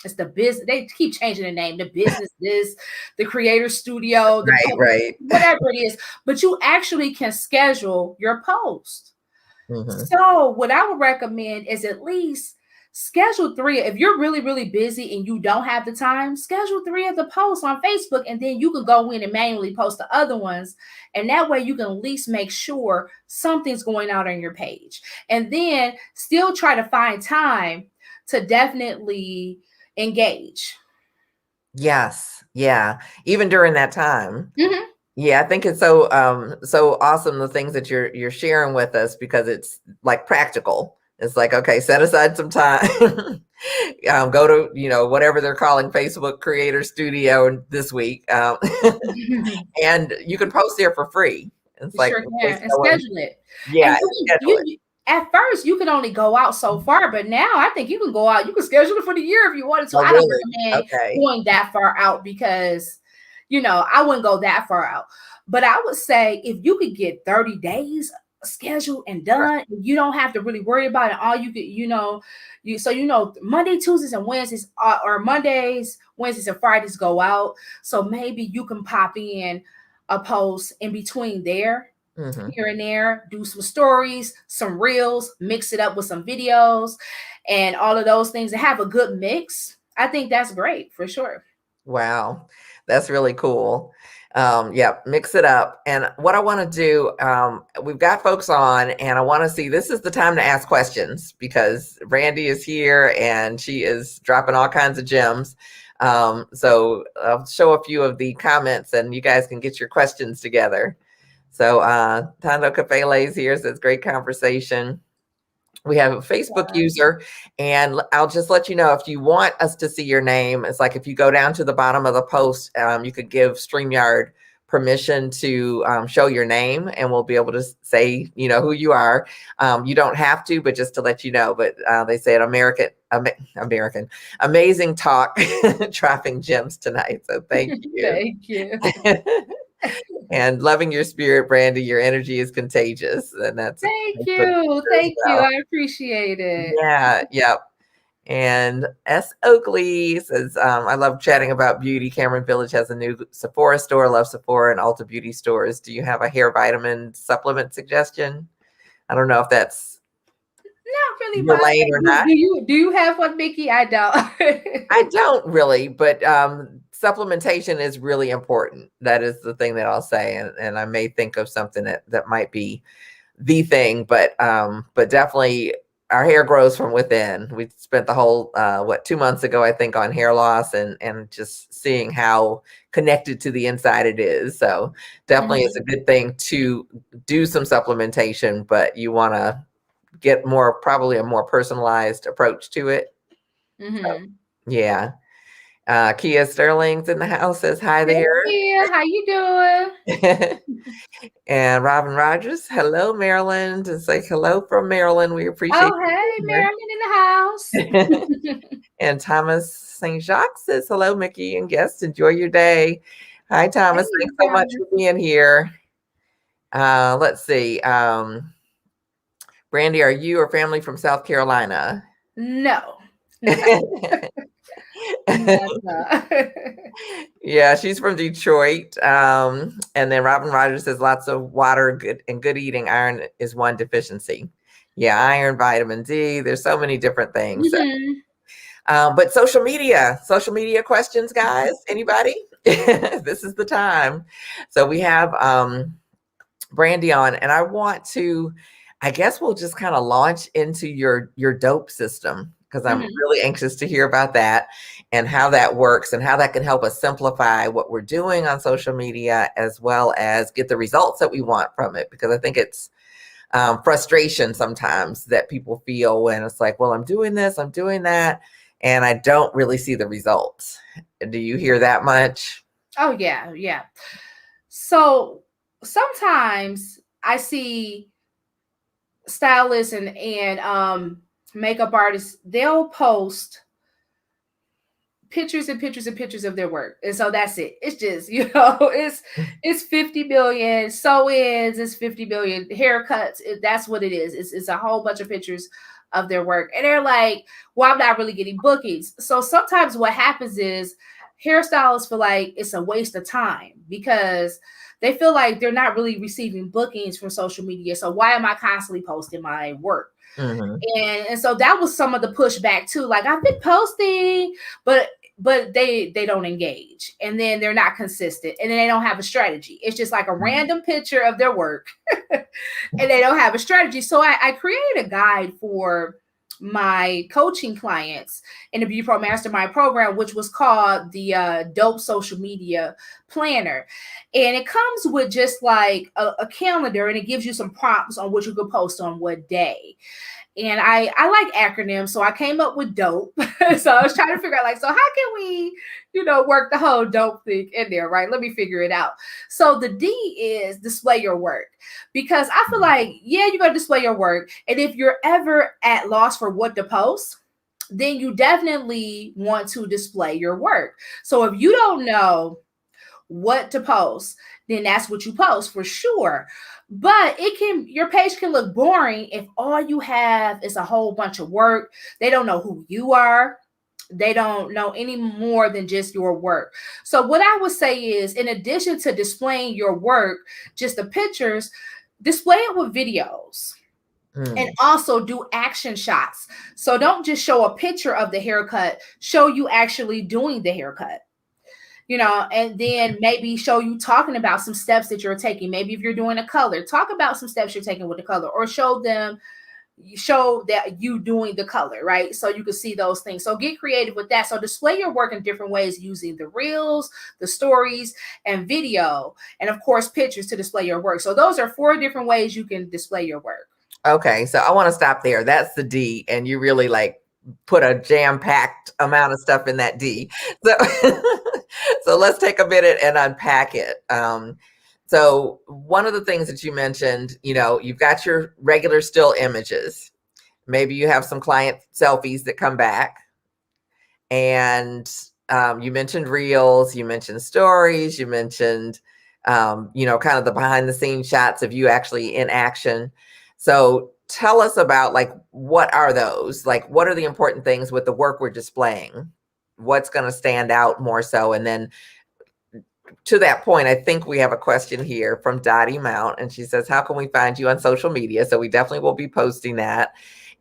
it's the business. They keep changing the name. The business is the creator studio, Right. whatever it is. But you actually can schedule your post. Mm-hmm. So what I would recommend is at least schedule 3. If you're really, really busy and you don't have the time, schedule 3 of the posts on Facebook, and then you can go in and manually post the other ones. And that way you can at least make sure something's going out on your page. And then still try to find time to definitely engage. Yes. Yeah. Even during that time. Mm-hmm. Yeah, I think it's so awesome, the things that you're sharing with us, because it's like practical. It's like, okay, set aside some time. Go to, whatever they're calling Facebook Creator Studio this week. And you can post there for free. It's You like, sure in case can, and no one, schedule it. yeah, And and schedule it. at first you could only go out so far, but now I think you can go out. You can schedule it for the year if you wanted to. Oh, I don't really? recommend Okay. going that far out, because I wouldn't go that far out. But I would say if you could get 30 days scheduled and done, you don't have to really worry about it. All you could, Monday, Tuesdays, and Wednesdays, or Mondays, Wednesdays, and Fridays go out. So maybe you can pop in a post in between there, here and there, do some stories, some reels, mix it up with some videos, and all of those things, and have a good mix. I think that's great for sure. Wow, that's really cool. Yeah, mix it up. And what I want to do, we've got folks on, and I want to see, this is the time to ask questions, because Brandy is here and she is dropping all kinds of gems. So I'll show a few of the comments and you guys can get your questions together. So Tando Cafele is here, says great conversation. We have a Facebook user, and I'll just let you know, if you want us to see your name, it's like if you go down to the bottom of the post, you could give StreamYard permission to show your name, and we'll be able to say, who you are. You don't have to, but just to let you know. But they said American, amazing talk, dropping gems tonight. So thank you. Thank you. And loving your spirit, Brandy. Your energy is contagious, and that's Thank you. Thank you. I appreciate it. Yeah, yep. And S. Oakley says, I love chatting about beauty. Cameron Village has a new Sephora store. Love Sephora and Ulta Beauty stores. Do you have a hair vitamin supplement suggestion? I don't know if that's not really your lane or not. Do you have one, Miki? I don't. I don't really, but supplementation is really important. That is the thing that I'll say. And I may think of something that might be the thing, but definitely our hair grows from within. We spent the whole 2 months ago, I think, on hair loss and just seeing how connected to the inside it is. So definitely it's a good thing to do some supplementation, but you want to get probably a more personalized approach to it. So, yeah. Kia Sterling's in the house, says hi there. Kia, how you doing? And Robin Rogers, hello, Maryland, and say hello from Maryland. We appreciate Oh, hey, Maryland in the house. And Thomas St. Jacques says hello, Miki and guests. Enjoy your day. Hi, Thomas. Hey, Thanks so much for being here. Let's see. Brandy, are you or family from South Carolina? No. Yeah, she's from Detroit. And then Robin Rogers says lots of water, good eating. Iron is one deficiency. Yeah, iron, vitamin D. There's so many different things. But social media questions, guys. Anybody? This is the time. So we have Brandy on, and I guess we'll just kind of launch into your D.O.P.E system, because I'm really anxious to hear about that and how that works and how that can help us simplify what we're doing on social media, as well as get the results that we want from it. Because I think it's frustration sometimes that people feel when it's like, well, I'm doing this, I'm doing that, and I don't really see the results. Do you hear that much? Oh, yeah. Yeah. So sometimes I see stylists and makeup artists, they'll post pictures and pictures and pictures of their work. And so that's it. It's just, it's 50 million sew-ins, it's 50 million haircuts. That's what it is. It's a whole bunch of pictures of their work. And they're like, well, I'm not really getting bookings. So sometimes what happens is hairstylists feel like it's a waste of time because they feel like they're not really receiving bookings from social media. So why am I constantly posting my work? And so that was some of the pushback too. Like, I've been posting, but they don't engage, and then they're not consistent, and then they don't have a strategy. It's just like a random picture of their work and they don't have a strategy. So I created a guide for my coaching clients in the Beauty Pro Mastermind program, which was called the D.O.P.E Social Media Planner. And it comes with just like a calendar, and it gives you some prompts on what you could post on what day. And I like acronyms, so I came up with D.O.P.E. So I was trying to figure out, like, so how can we, work the whole D.O.P.E thing in there, right? Let me figure it out. So the D is display your work, because I feel like, yeah, you're going to display your work. And if you're ever at loss for what to post, then you definitely want to display your work. So if you don't know what to post, then that's what you post for sure. But your page can look boring if all you have is a whole bunch of work. They don't know who you are. They don't know any more than just your work. So what I would say is, in addition to displaying your work, just the pictures, display it with videos. And also do action shots. So don't just show a picture of the haircut, show you actually doing the haircut. And then maybe show you talking about some steps that you're taking. Maybe if you're doing a color, talk about some steps you're taking with the color, or show that you doing the color, right? So you can see those things. So get creative with that. So display your work in different ways, using the reels, the stories, and video, and of course pictures to display your work. So those are 4 different ways you can display your work. Okay, so I want to stop there. That's the D, and you really put a jam-packed amount of stuff in that D. So let's take a minute and unpack it. So one of the things that you mentioned, you've got your regular still images. Maybe you have some client selfies that come back, and you mentioned reels, you mentioned stories, you mentioned, kind of the behind the scenes shots of you actually in action. So tell us about, what are those? What are the important things with the work we're displaying? What's going to stand out more so? And then to that point, I think we have a question here from Dottie Mount, and she says, how can we find you on social media? So we definitely will be posting that.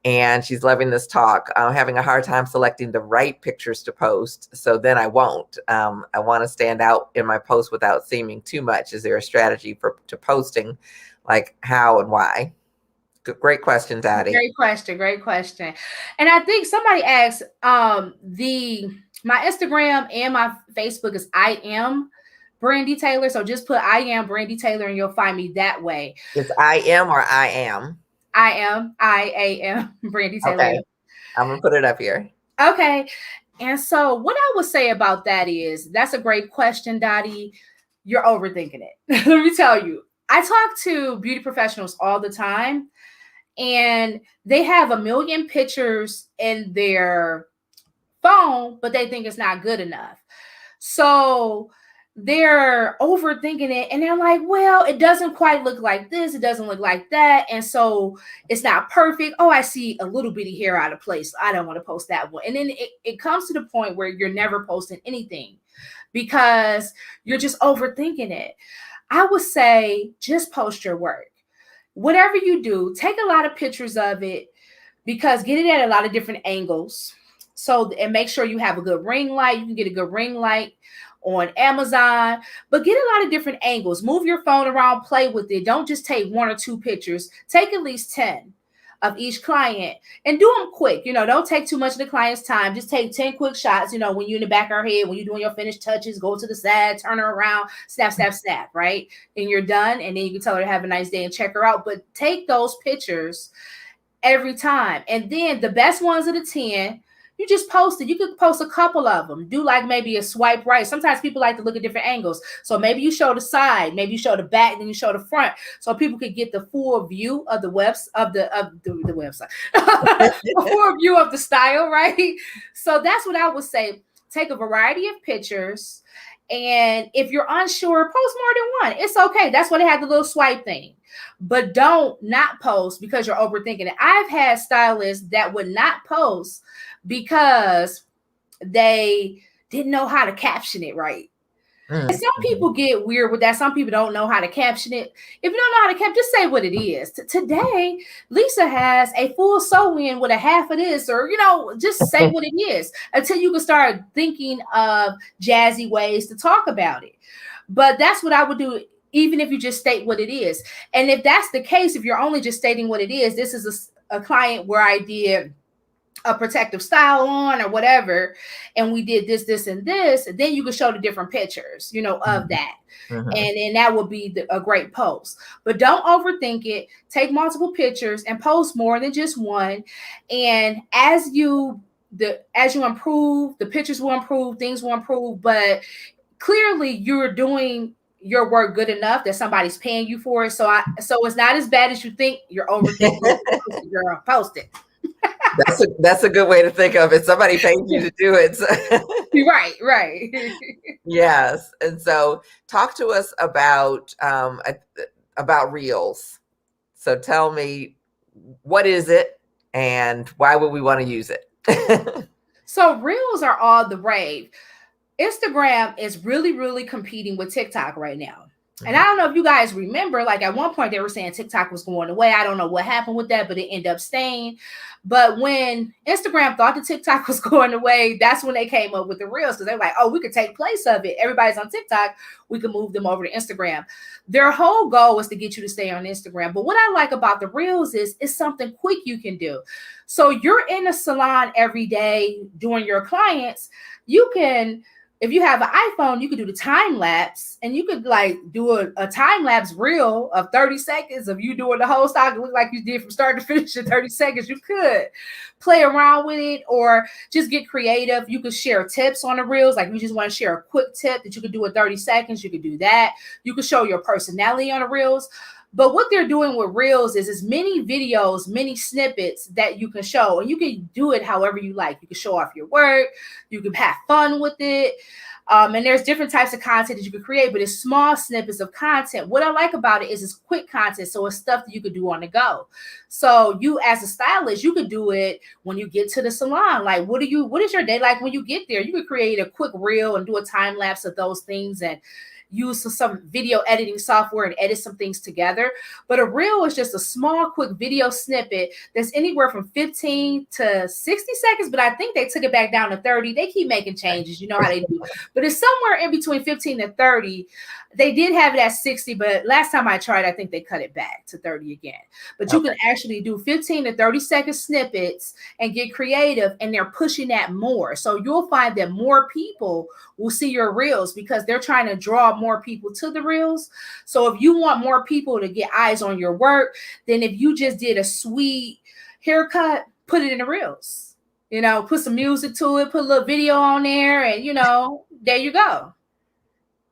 and she's loving this talk. I'm having a hard time selecting the right pictures to post, so then I won't. I want to stand out in my post without seeming too much. Is there a strategy to posting, like how and why? Great question, Daddy. Great question. Great question. And I think somebody asked, my Instagram and my Facebook is I am Brandi Taylor. So just put I am Brandi Taylor and you'll find me that way. It's I am or I am? I am Brandi Taylor. Okay. I'm gonna put it up here. Okay. And so what I would say about that is, that's a great question, Dottie. You're overthinking it. Let me tell you. I talk to beauty professionals all the time, and they have a million pictures in their phone, but they think it's not good enough. So they're overthinking it, and they're like, well, it doesn't quite look like this, it doesn't look like that, and so it's not perfect. Oh, I see a little bitty hair out of place, I don't want to post that one. And then it comes to the point where you're never posting anything because you're just overthinking it. I would say just post your work. Whatever you do, take a lot of pictures of it, because get it at a lot of different angles. So, and make sure you have a good ring light. You can get a good ring light on Amazon, but get a lot of different angles. Move your phone around, play with it. Don't just take 1 or 2 pictures. Take at least 10 of each client and do them quick. Don't take too much of the client's time. Just take 10 quick shots. When you're in the back of her head, when you're doing your finished touches, go to the side, turn her around, snap, snap, snap, right? And you're done. And then you can tell her to have a nice day and check her out. But take those pictures every time. And then the best ones of the 10, you just post it. You could post a couple of them. Do like maybe a swipe right. Sometimes people like to look at different angles. So maybe you show the side, maybe you show the back, then you show the front, so people could get the full view of the website, a full view of the style, right? So that's what I would say. Take a variety of pictures, and if you're unsure, post more than one. It's okay. That's why they have the little swipe thing. But don't not post because you're overthinking it. I've had stylists that would not post because they didn't know how to caption it right. And some people get weird with that. Some people don't know how to caption it. If you don't know how to caption, just say what it is. Today, Lisa has a full sew-in with a half of this, or, just say what it is until you can start thinking of jazzy ways to talk about it. But that's what I would do, even if you just state what it is. And if that's the case, if you're only just stating what it is, this is a client where I did a protective style on or whatever, and we did this, and this, and then you can show the different pictures, of that. And that would be a great post. But don't overthink it. Take multiple pictures and post more than just one. And as you improve, the pictures will improve, things will improve, but clearly you're doing your work good enough that somebody's paying you for it. So it's not as bad as you think. You're overthinking it. Girl, post it. That's a good way to think of it. Somebody paid you to do it. So. Right. Yes. And so talk to us about Reels. So tell me, what is it and why would we want to use it? So Reels are all the rage. Instagram is really, really competing with TikTok right now. And I don't know if you guys remember, like at one point they were saying TikTok was going away. I don't know what happened with that, but it ended up staying. But when Instagram thought the TikTok was going away, that's when they came up with the Reels, because they're like, oh, we could take place of it. Everybody's on TikTok. We can move them over to Instagram. Their whole goal was to get you to stay on Instagram. But what I like about the Reels is it's something quick you can do. So you're in a salon every day doing your clients. You can, if you have an iPhone, you could do the time lapse, and you could like do a time lapse reel of 30 seconds of you doing the whole style. It look like you did from start to finish in 30 seconds. You could play around with it or just get creative. You could share tips on the reels. Like you just want to share a quick tip that you could do in 30 seconds. You could do that. You could show your personality on the reels. But what they're doing with Reels is many videos, many snippets that you can show, and you can do it however you like. You can show off your work. You can have fun with it. And there's different types of content that you can create, but it's small snippets of content. What I like about it is it's quick content. So it's stuff that you could do on the go. So you as a stylist, you could do it when you get to the salon. Like, what is your day like when you get there? You could create a quick reel and do a time lapse of those things. And use some video editing software and edit some things together. But a reel is just a small, quick video snippet that's anywhere from 15 to 60 seconds. But I think they took it back down to 30. They keep making changes. You know how they do. But it's somewhere in between 15 and 30. They did have it at 60, but last time I tried, I think they cut it back to 30 again. But you can actually do 15 to 30-second snippets and get creative, and they're pushing that more. So you'll find that more people will see your reels because they're trying to draw more people to the reels. So if you want more people to get eyes on your work, then if you just did a sweet haircut, put it in the reels. You know, put some music to it, put a little video on there, and, you know, there you go.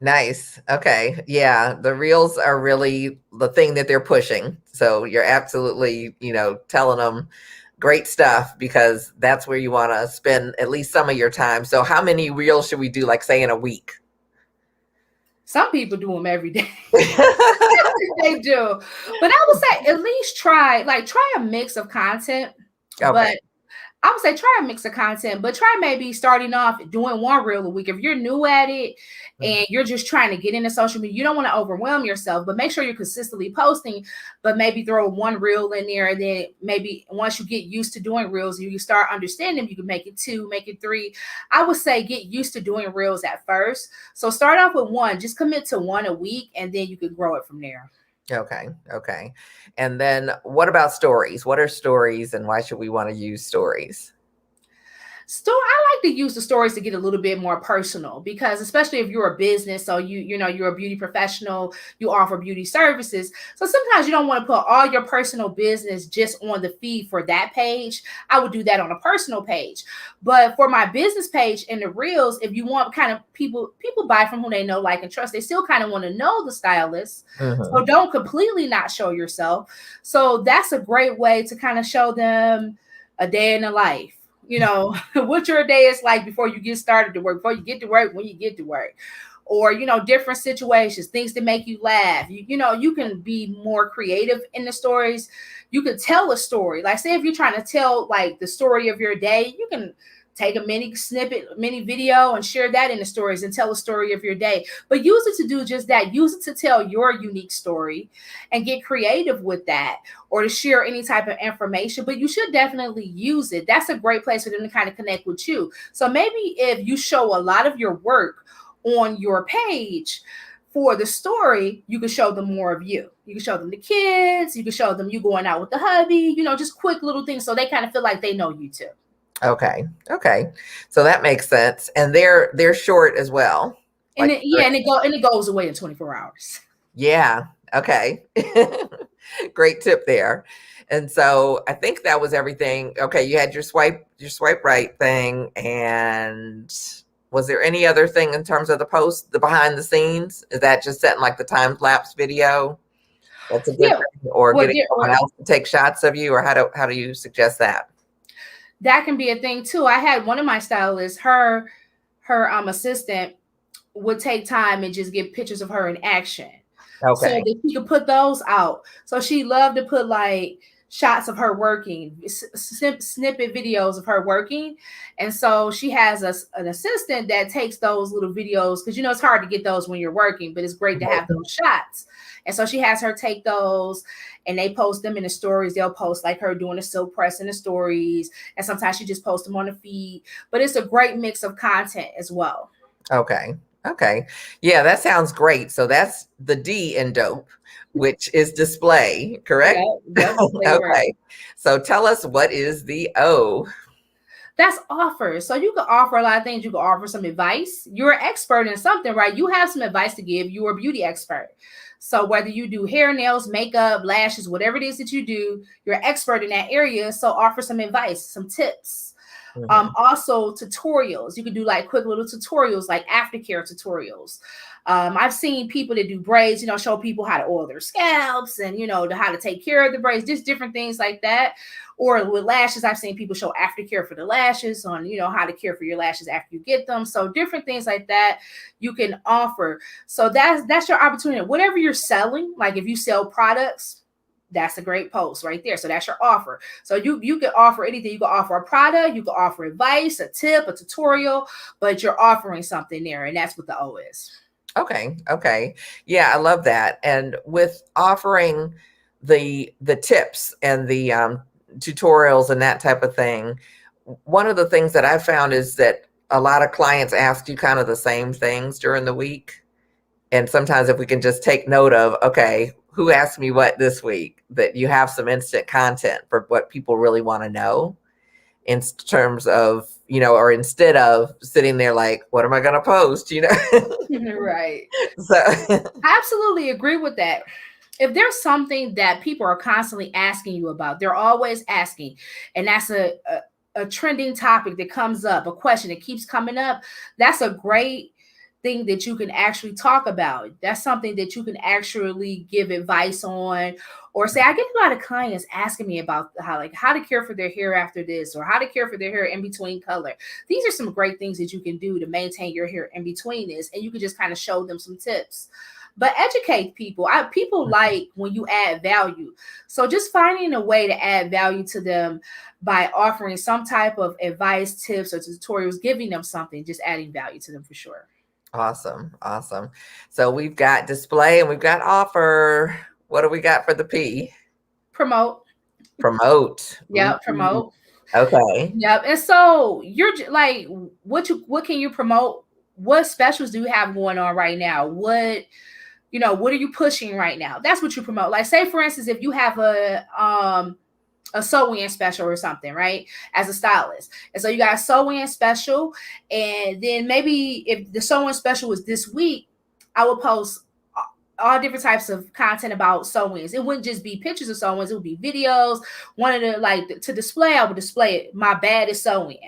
Nice. Okay. Yeah. The reels are really the thing that they're pushing. So you're absolutely, you know, telling them great stuff because that's where you want to spend at least some of your time. So how many reels should we do, like say in a week? Some people do them every day. They do. But I would say at least try a mix of content. Okay. But I would say try a mix of content, but try maybe starting off doing one reel a week. If you're new at it and you're just trying to get into social media, you don't want to overwhelm yourself, but make sure you're consistently posting, but maybe throw one reel in there. And then maybe once you get used to doing reels, you start understanding, you can make it 2, make it 3. I would say get used to doing reels at first. So start off with one, just commit to one a week, and then you can grow it from there. Okay. Okay. And then what about stories? What are stories and why should we want to use stories? I like to use the stories to get a little bit more personal because especially if you're a business, so you're a beauty professional, you offer beauty services. So sometimes you don't want to put all your personal business just on the feed for that page. I would do that on a personal page. But for my business page and the reels, if you want kind of people buy from who they know, like, and trust, they still kind of want to know the stylist. So don't completely not show yourself. So that's a great way to kind of show them a day in the life. You know, what your day is like before you get started to work, before you get to work, when you get to work, or, you know, different situations, things that make you laugh. You know, you can be more creative in the stories. You can tell a story. Like, say if you're trying to tell like the story of your day, you can take a mini snippet, mini video and share that in the stories and tell a story of your day. But use it to do just that. Use it to tell your unique story and get creative with that, or to share any type of information. But you should definitely use it. That's a great place for them to kind of connect with you. So maybe if you show a lot of your work on your page, for the story, you can show them more of you. You can show them the kids. You can show them you going out with the hubby, you know, just quick little things so they kind of feel like they know you too. Okay. Okay. So that makes sense. And they're short as well. And it goes away in 24 hours. Yeah. Okay. Great tip there. And so I think that was everything. Okay, you had your swipe right thing. And was there any other thing in terms of the post, the behind the scenes? Is that just setting like the time lapse video? That's a good thing, or getting someone else to take shots of you, or how do you suggest that? That can be a thing too. I had one of my stylists, her assistant would take time and just get pictures of her in action. Okay. So that she could put those out. So she loved to put like shots of her working, snippet videos of her working. And so she has an assistant that takes those little videos because, you know, it's hard to get those when you're working, but it's great to have those shots. And so she has her take those and they post them in the stories. They'll post like her doing a silk press in the stories. And sometimes she just posts them on the feed. But it's a great mix of content as well. Okay. Okay. Yeah, that sounds great. So that's the D in D.O.P.E, which is display, correct? Yep, okay. So tell us, what is the O? That's offer. So you can offer a lot of things. You can offer some advice. You're an expert in something, right? You have some advice to give. You're a beauty expert. So whether you do hair, nails, makeup, lashes, whatever it is that you do, you're an expert in that area. So offer some advice, some tips. Also tutorials. You can do like quick little tutorials, like aftercare tutorials. I've seen people that do braids, you know, show people how to oil their scalps and, you know, how to take care of the braids, just different things like that. Or with lashes, I've seen people show aftercare for the lashes on, you know, how to care for your lashes after you get them. So different things like that you can offer. So that's your opportunity. Whatever you're selling, like if you sell products, that's a great post right there. So that's your offer. So you can offer anything. You can offer a product, you can offer advice, a tip, a tutorial, but you're offering something there. And that's what the O is. Okay. Okay. Yeah, I love that. And with offering the tips and the tutorials and that type of thing, one of the things that I found is that a lot of clients ask you kind of the same things during the week. And sometimes if we can just take note of, okay, who asked me what this week, that you have some instant content for what people really want to know in terms of, or instead of sitting there like, what am I going to post? Right. So, I absolutely agree with that. If there's something that people are constantly asking you about, they're always asking, and that's a trending topic that comes up, a question that keeps coming up, that's a great thing that you can actually talk about. That's something that you can actually give advice on, or say, I get a lot of clients asking me about how to care for their hair after this, or how to care for their hair in between color. These are some great things that you can do to maintain your hair in between this, and you can just kind of show them some tips. But educate people. People like when you add value. So just finding a way to add value to them by offering some type of advice, tips, or tutorials, giving them something, just adding value to them for sure. awesome. Awesome. So we've got display and we've got offer. What do we got for the P? Promote. Promote. Ooh, Yep, promote. okay. Yep. And so like, what can you promote? What specials do you have going on right now? What are you pushing right now? That's what you promote. Like, say for instance, if you have a sew-in special or something, right? As a stylist. And so you got a sew-in special. And then maybe if the sew-in special was this week, I would post all different types of content about sew-ins. It wouldn't just be pictures of sew-ins, it would be videos. One of the, like, to display, I would display it, my baddest sew-in.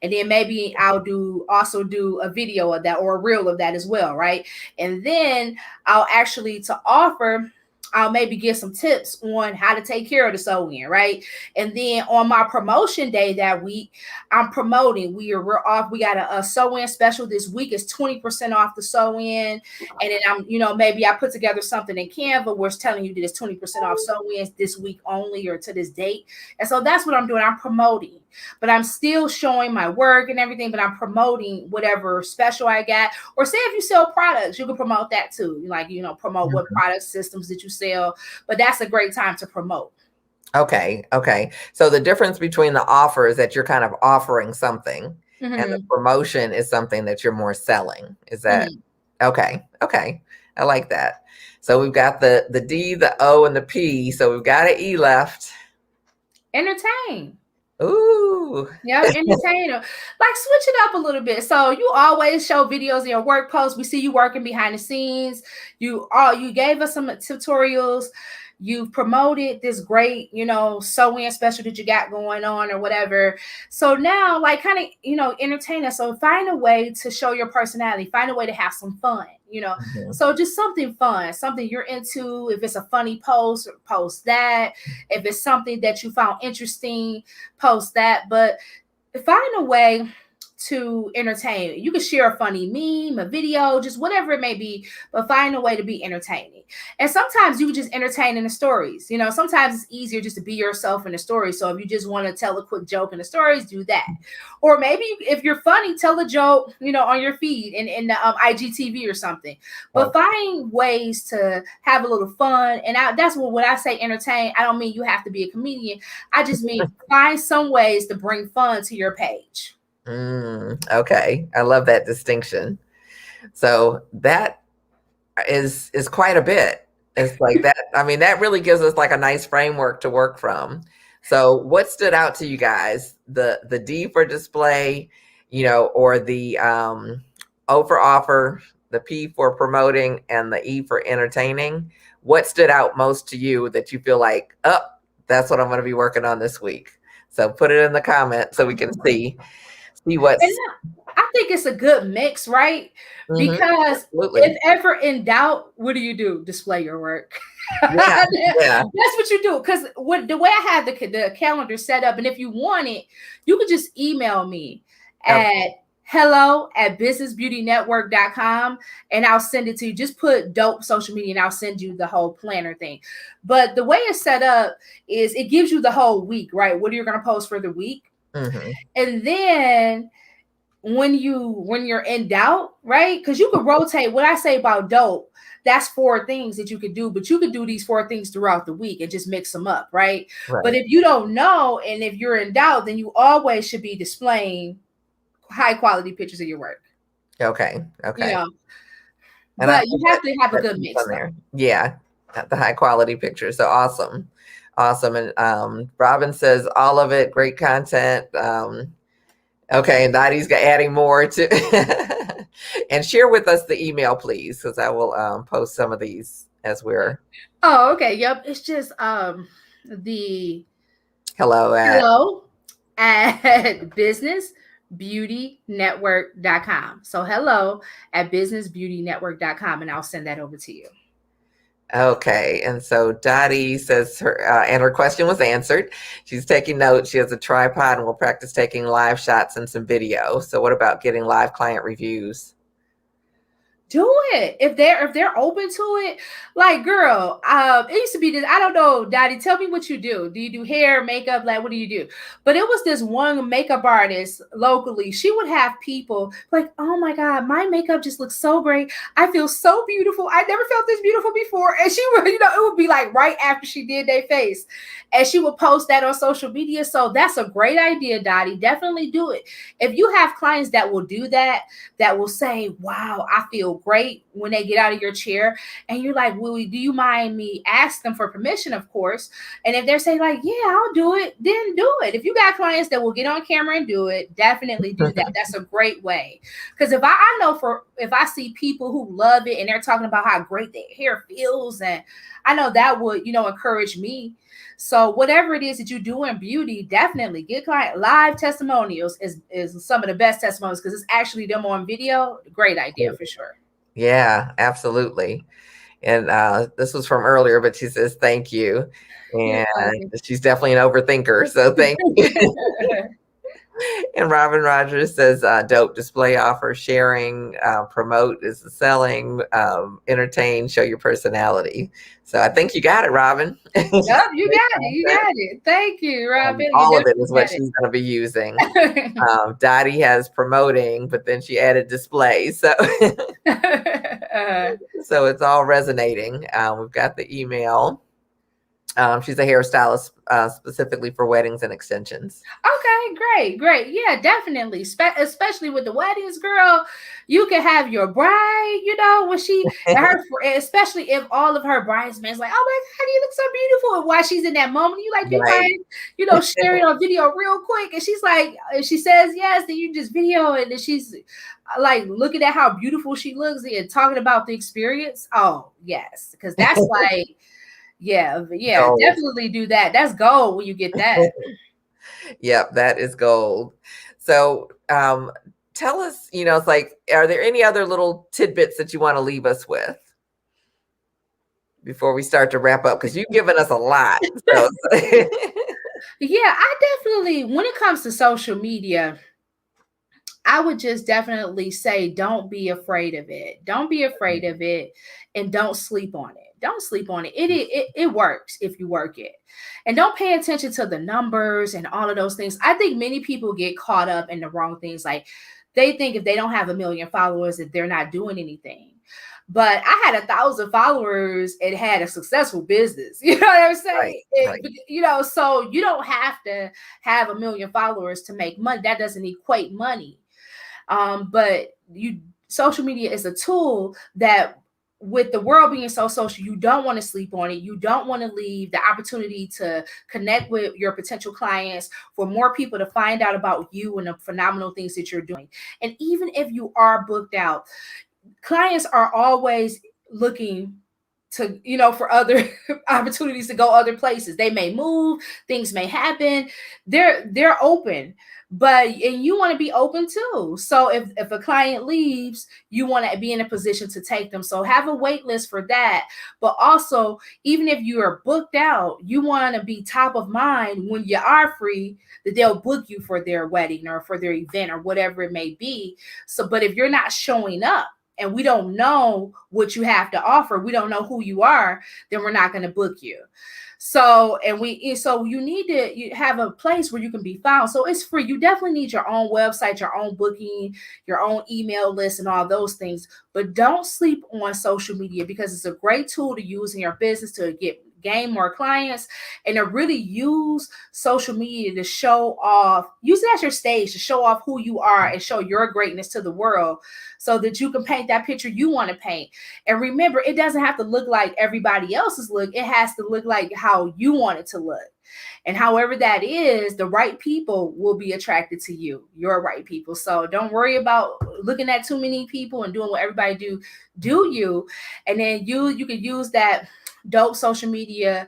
And then maybe I'll also do a video of that, or a reel of that as well, right? And then I'll actually, to offer, I'll maybe give some tips on how to take care of the sew-in, right? And then on my promotion day that week, I'm promoting. We're off. We got a sew-in special this week. It's 20% off the sew-in. And then maybe I put together something in Canva where it's telling you that it's 20% off sew-ins this week only, or to this date. And so that's what I'm doing. I'm promoting, but I'm still showing my work and everything, but I'm promoting whatever special I got. Or say if you sell products, you can promote that too. Like, promote what product systems that you sell, but that's a great time to promote. Okay. Okay. So the difference between the offer is that you're kind of offering something, and the promotion is something that you're more selling. Is that okay? Okay. I like that. So we've got the D, the O, and the P. So we've got an E left. Entertain. Ooh. Yeah, entertain them. Like, switch it up a little bit. So you always show videos in your work posts. We see you working behind the scenes. You gave us some tutorials. You've promoted this great, sew-in special that you got going on or whatever. So now, like, kind of, entertain us. So find a way to show your personality. Find a way to have some fun. So just something fun, something you're into. If it's a funny post, post that. If it's something that you found interesting, post that. But find a way to entertain. You can share a funny meme, a video, just whatever it may be, but find a way to be entertaining. And sometimes you can just entertain in the stories. Sometimes it's easier just to be yourself in the story. So if you just want to tell a quick joke in the stories, do that. Or maybe if you're funny, tell a joke, on your feed in the IGTV or something. But find ways to have a little fun. And that's what when I say entertain, I don't mean you have to be a comedian. I just mean find some ways to bring fun to your page. Okay. I love that distinction. So that is quite a bit. It's like that. I mean, that really gives us like a nice framework to work from. So what stood out to you guys? The D for display, or the O for offer, the P for promoting, and the E for entertaining. What stood out most to you that you feel like, that's what I'm going to be working on this week? So put it in the comment so we can see what's. And I think it's a good mix, right? Because absolutely. If ever in doubt, what do? Display your work. Yeah. That's what you do. Because the way I have the calendar set up, and if you want it, you can just email me at hello@businessbeautynetwork.com, and I'll send it to you. Just put dope social media and I'll send you the whole planner thing. But the way it's set up is it gives you the whole week, right? What are you going to post for the week? And then when you're in doubt, right? Because you could rotate. What I say about dope, that's 4 things that you could do, but you could do these 4 things throughout the week and just mix them up, right? But if you don't know and if you're in doubt, then you always should be displaying high quality pictures of your work. Okay. You know, And but you have to have a good mix there. Yeah, the high quality pictures. So awesome. And Robin says all of it, great content. Okay, and Dottie's adding more to and share with us the email, please, because I will post some of these as we're okay. Yep. It's just the hello at businessbeautynetwork.com. So hello at businessbeautynetwork.com, and I'll send that over to you. Okay, and so Dottie says her question was answered. She's taking notes. She has a tripod and will practice taking live shots and some video. So what about getting live client reviews? Do it if they're open to it. Like, girl, it used to be this. I don't know, Daddy. Tell me what you do. Do you do hair, makeup? Like, what do you do? But it was this one makeup artist locally. She would have people like, oh my God, my makeup just looks so great. I feel so beautiful. I never felt this beautiful before. And she would, it would be like right after she did their face, and she would post that on social media. So that's a great idea, Dottie. Definitely do it. If you have clients that will do that will say, wow, I feel great when they get out of your chair, and you're like, Willie, do you mind me? Ask them for permission, of course. And if they're saying like, yeah, I'll do it, then do it. If you got clients that will get on camera and do it, definitely do that. That's a great way. Because if I know if I see people who love it and they're talking about how great their hair feels, and I know that would, encourage me. So whatever it is that you do in beauty, definitely get client live testimonials is some of the best testimonials, because it's actually them on video. Great idea for sure. Yeah, absolutely. And this was from earlier, but she says thank you. And she's definitely an overthinker. So thank you. And Robin Rogers says, dope display offer, sharing, promote is the selling, entertain, show your personality. So I think you got it, Robin. Yep, you got it. You got it. Thank you, Robin. All of it is what she's going to be using. Dottie has promoting, but then she added display. So, so it's all resonating. We've got the email. She's a hairstylist specifically for weddings and extensions. Okay, great. Yeah, definitely. Especially with the weddings, girl, you can have your bride, when she, especially if all of her bridesmaids like, oh my God, you look so beautiful. And while she's in that moment, you like, right. Share it on video real quick. And she's like, she says yes, then you just video it. And she's like looking at how beautiful she looks and talking about the experience. Oh, yes. Because that's like, yeah, gold. Definitely do that. That's gold when you get that. Yep, that is gold. So tell us, it's like, are there any other little tidbits that you want to leave us with before we start to wrap up? Because you've given us a lot. So. Yeah, I definitely, when it comes to social media, I would just definitely say, don't be afraid of it. Don't be afraid of it, and don't sleep on it. Don't sleep on it. It works if you work it. And don't pay attention to the numbers and all of those things. I think many people get caught up in the wrong things. Like, they think if they don't have 1 million followers that they're not doing anything. But I had 1,000 followers and had a successful business. You know what I'm saying? Right. So you don't have to have 1 million followers to make money. That doesn't equate money. But social media is a tool that, with the world being so social, you don't want to sleep on it. You don't want to leave the opportunity to connect with your potential clients, for more people to find out about you and the phenomenal things that you're doing. And even if you are booked out, clients are always looking to, for other opportunities to go other places. They may move, things may happen. They're open. And you want to be open too. So if a client leaves, you want to be in a position to take them. So have a wait list for that. But also, even if you are booked out, you want to be top of mind when you are free, that they'll book you for their wedding or for their event or whatever it may be. So, but if you're not showing up and we don't know what you have to offer, we don't know who you are, then we're not going to book you. So, so you need to have a place where you can be found. So it's free. You definitely need your own website, your own booking, your own email list, and all those things. But don't sleep on social media, because it's a great tool to use in your business to gain more clients, and to really use social media to show off, use it as your stage to show off who you are and show your greatness to the world, so that you can paint that picture you want to paint. And remember, it doesn't have to look like everybody else's look. It has to look like how you want it to look. And however that is, the right people will be attracted to you, your right people. So don't worry about looking at too many people and doing what everybody do. Do you. And then you can use that dope social media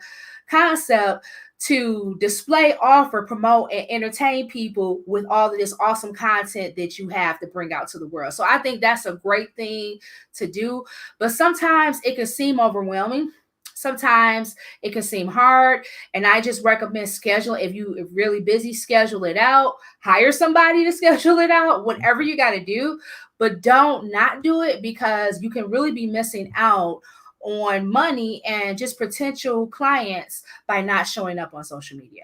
concept to display, offer, promote, and entertain people with all of this awesome content that you have to bring out to the world. So I think that's a great thing to do. But sometimes it can seem overwhelming. Sometimes it can seem hard. And I just recommend schedule. If you're really busy, schedule it out. Hire somebody to schedule it out, whatever you got to do. But don't not do it, because you can really be missing out on money and just potential clients by not showing up on social media.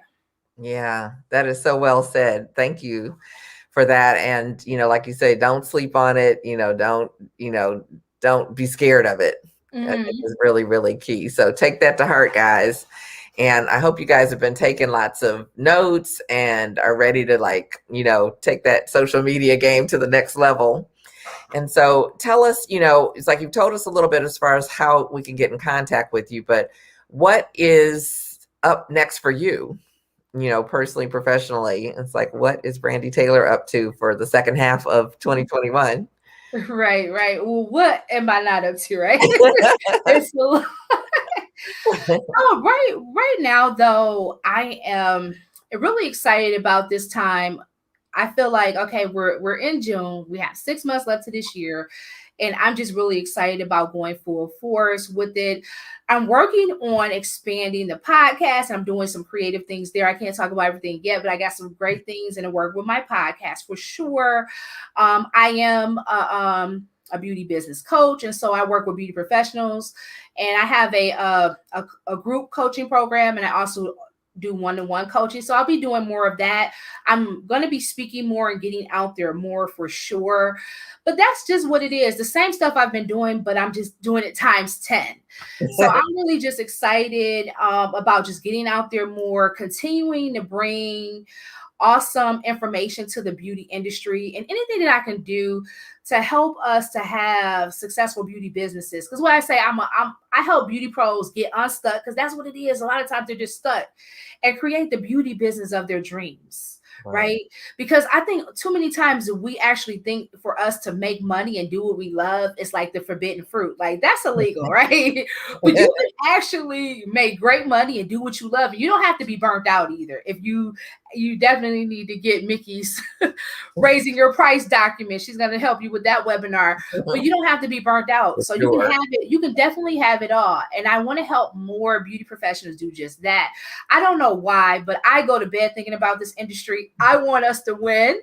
Yeah, that is so well said. Thank you for that. And, like you say, don't sleep on it. Don't be scared of it. Mm-hmm. It's really, really key. So take that to heart, guys. And I hope you guys have been taking lots of notes and are ready to take that social media game to the next level. And so tell us, it's like you've told us a little bit as far as how we can get in contact with you, but what is up next for you, personally, professionally? It's like, what is Brandi Taylor up to for the second half of 2021? Right. Well, what am I not up to, right? It's right now, though, I am really excited about this time. I feel like, okay, we're in June. We have 6 months left to this year. And I'm just really excited about going full force with it. I'm working on expanding the podcast. I'm doing some creative things there. I can't talk about everything yet, but I got some great things in the work with my podcast for sure. I am a beauty business coach, and so I work with beauty professionals. And I have a group coaching program, and I also do one-to-one coaching. So I'll be doing more of that. I'm going to be speaking more and getting out there more for sure. But that's just what it is. The same stuff I've been doing, but I'm just doing it times 10. So I'm really just excited about just getting out there more, continuing to bring awesome information to the beauty industry, and anything that I can do to help us to have successful beauty businesses. Because what I say, I help beauty pros get unstuck, because that's what it is. A lot of times they're just stuck, and create the beauty business of their dreams. Right? Because I think too many times we actually think for us to make money and do what we love, it's like the forbidden fruit. Like, that's illegal, right? But you can actually make great money and do what you love. You don't have to be burnt out either. If you definitely need to get Miki's raising your price document. She's going to help you with that webinar, but you don't have to be burnt out. So you can have it. You can definitely have it all. And I want to help more beauty professionals do just that. I don't know why, but I go to bed thinking about this industry. I want us to win.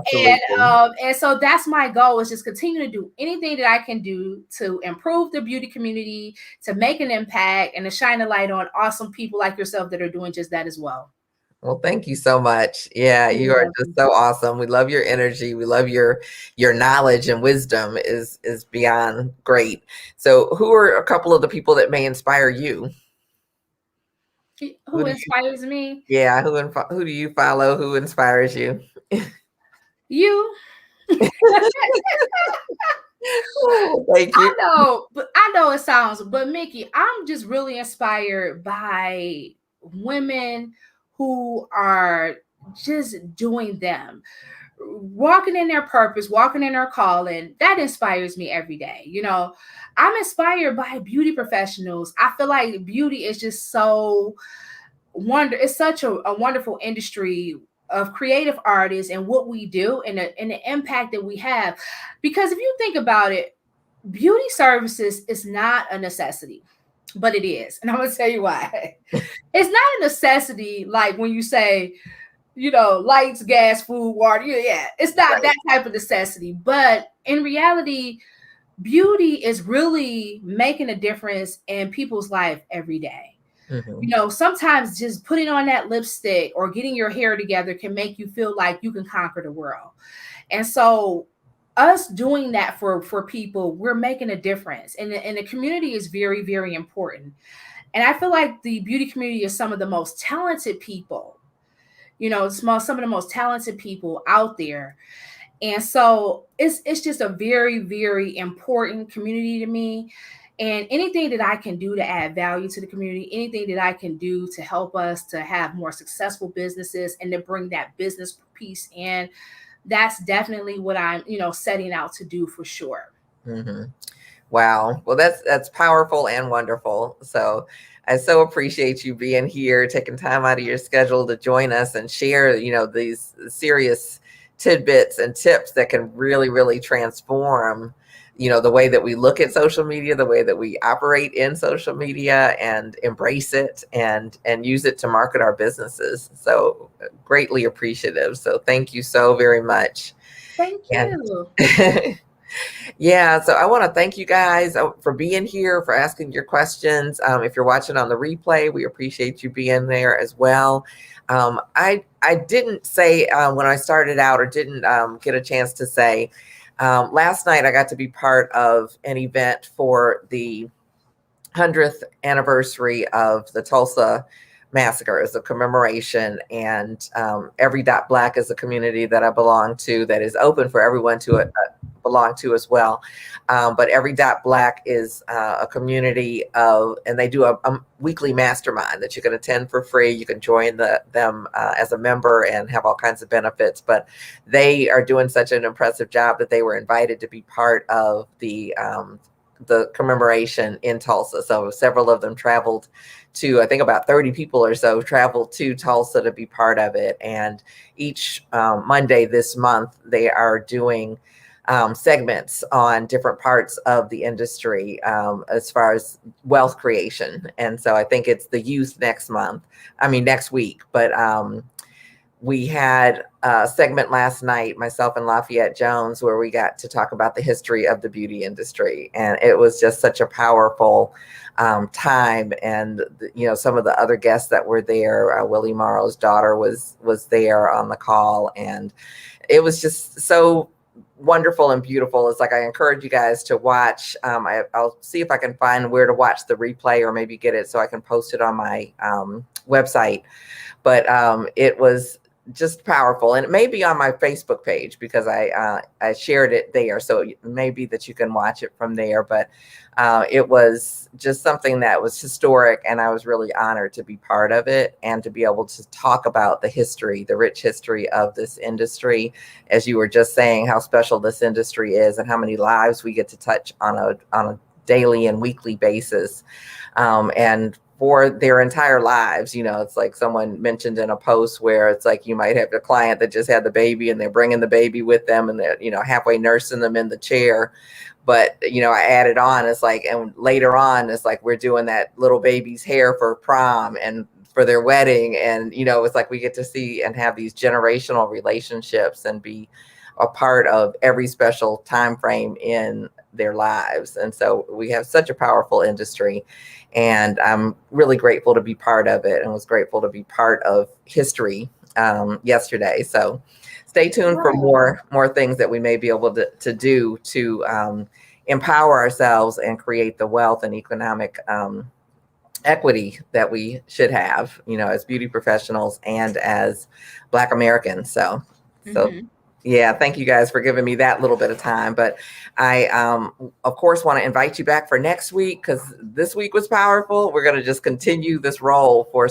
And so that's my goal, is just continue to do anything that I can do to improve the beauty community, to make an impact, and to shine a light on awesome people like yourself that are doing just that as well. Well, thank you so much. Yeah, you are just so awesome. We love your energy. We love your knowledge and wisdom is beyond great. So who are a couple of the people that may inspire you? Who inspires me? Yeah, who do you follow? Who inspires you? You. Thank you. I know it sounds, but Miki, I'm just really inspired by women who are just doing them, walking in their purpose, walking in their calling. That inspires me every day. I'm inspired by beauty professionals. I feel like beauty is just so it's such a wonderful industry of creative artists and what we do, and the impact that we have. Because if you think about it, beauty services is not a necessity, but it is. And I'm going to tell you why. It's not a necessity like when you say, lights, gas, food, water. Yeah, it's not Right. that type of necessity. But in reality, beauty is really making a difference in people's life every day. Sometimes just putting on that lipstick or getting your hair together can make you feel like you can conquer the world. And so us doing that for people, we're making a difference. And the community is very, very important. And I feel like the beauty community is some of the most talented people, some of the most talented people out there. And so it's just a very, very important community to me. And anything that I can do to add value to the community, anything that I can do to help us to have more successful businesses and to bring that business piece in, that's definitely what I'm, setting out to do for sure. Mm-hmm. Wow. Well, that's powerful and wonderful. So I so appreciate you being here, taking time out of your schedule to join us and share, these serious tidbits and tips that can really, really transform, the way that we look at social media, the way that we operate in social media, and embrace it and use it to market our businesses. So greatly appreciative. So thank you so very much. Thank And you. yeah, so I want to thank you guys for being here, for asking your questions. If you're watching on the replay, we appreciate you being there as well. I didn't say when I started out, or didn't get a chance to say, last night I got to be part of an event for the 100th anniversary of the Tulsa massacre, as a commemoration. And Every Dot Black is a community that I belong to that is open for everyone to belong to as well. But Every Dot Black is a community and they do a weekly mastermind that you can attend for free. You can join them as a member and have all kinds of benefits. But they are doing such an impressive job that they were invited to be part of the commemoration in Tulsa. So several of them traveled to, I think about 30 people or so traveled to Tulsa to be part of it. And each Monday this month, they are doing segments on different parts of the industry as far as wealth creation. And so I think it's the youth next week. But we had a segment last night, myself and Lafayette Jones, where we got to talk about the history of the beauty industry. And it was just such a powerful time. And, some of the other guests that were there, Willie Morrow's daughter was there on the call. And it was just so wonderful and beautiful. It's like, I encourage you guys to watch. I'll see if I can find where to watch the replay, or maybe get it so I can post it on my website. But it was just powerful, and it may be on my Facebook page because I shared it there. So it may be that you can watch it from there. But it was just something that was historic, and I was really honored to be part of it and to be able to talk about the history, the rich history of this industry. As you were just saying, how special this industry is and how many lives we get to touch on a daily and weekly basis. And for their entire lives, it's like someone mentioned in a post where it's like you might have a client that just had the baby and they're bringing the baby with them and they're, halfway nursing them in the chair. But, I added on, it's like, and later on, it's like we're doing that little baby's hair for prom and for their wedding. And, it's like we get to see and have these generational relationships and be a part of every special time frame in their lives. And so we have such a powerful industry. And I'm really grateful to be part of it, and was grateful to be part of history yesterday. So stay tuned for more things that we may be able to do to empower ourselves and create the wealth and economic equity that we should have, as beauty professionals and as Black Americans. So yeah, thank you guys for giving me that little bit of time. But I, of course, want to invite you back for next week, because this week was powerful. We're going to just continue this role for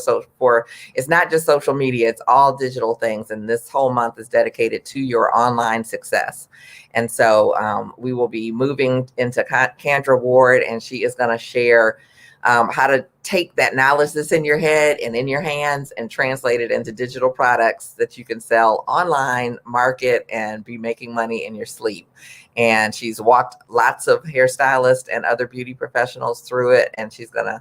it's not just social media, it's all digital things. And this whole month is dedicated to your online success. And so we will be moving into Kendra Ward, and she is going to share how to take that knowledge that's in your head and in your hands and translate it into digital products that you can sell online, market, and be making money in your sleep. And she's walked lots of hairstylists and other beauty professionals through it, and she's going to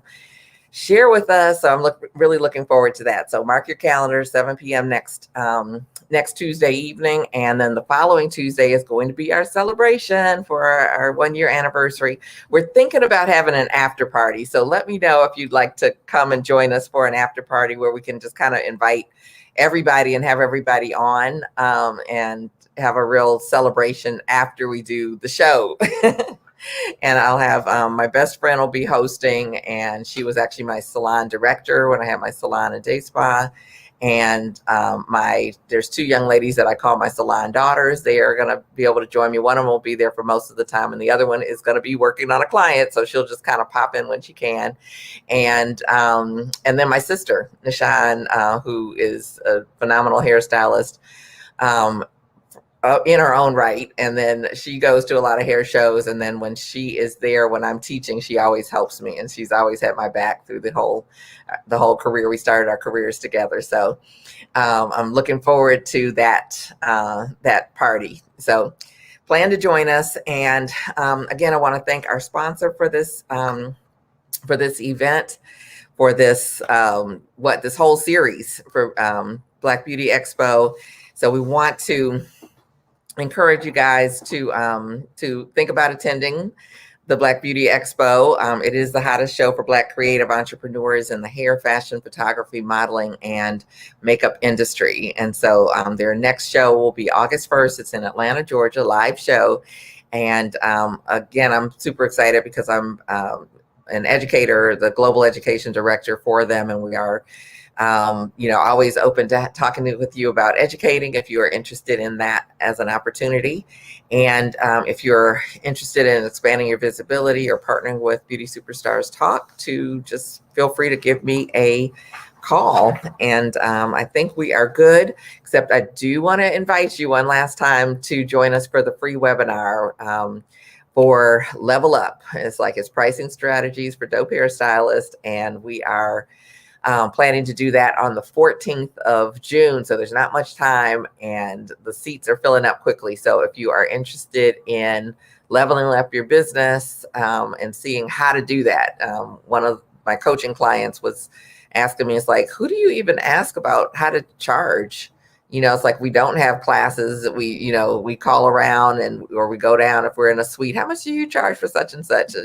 share with us. So I'm really looking forward to that. So mark your calendar, 7 p.m. Next Tuesday evening. And then the following Tuesday is going to be our celebration for our 1-year anniversary. We're thinking about having an after party. So let me know if you'd like to come and join us for an after party where we can just kind of invite everybody and have everybody on and have a real celebration after we do the show. And I'll have my best friend will be hosting, and she was actually my salon director when I had my salon and day spa. And there's 2 young ladies that I call my salon daughters. They are going to be able to join me. One of them will be there for most of the time, and the other one is going to be working on a client, so she'll just kind of pop in when she can. And then my sister Nishan, who is a phenomenal hairstylist. In her own right, and then she goes to a lot of hair shows, and then when she is there when I'm teaching, she always helps me, and she's always had my back through the whole career. We started our careers together, so I'm looking forward to that party. So plan to join us. And again, I want to thank our sponsor for this event, for this this whole series for Black Beauty Expo. So we want to encourage you guys to think about attending the Black Beauty Expo. It is the hottest show for Black creative entrepreneurs in the hair, fashion, photography, modeling, and makeup industry. And so their next show will be August 1st. It's in Atlanta, Georgia, live show. And again, I'm super excited because I'm an educator, the global education director for them, and we are always open to talking with you about educating if you are interested in that as an opportunity. And if you're interested in expanding your visibility or partnering with Beauty Superstars Talk, to just feel free to give me a call. And I think we are good, except I do want to invite you one last time to join us for the free webinar for Level Up. It's pricing strategies for dope hairstylists, and we are planning to do that on the 14th of June. So there's not much time, and the seats are filling up quickly. So if you are interested in leveling up your business and seeing how to do that, one of my coaching clients was asking me, it's like, who do you even ask about how to charge? It's like, we don't have classes. We call around or we go down if we're in a suite. How much do you charge for such and such?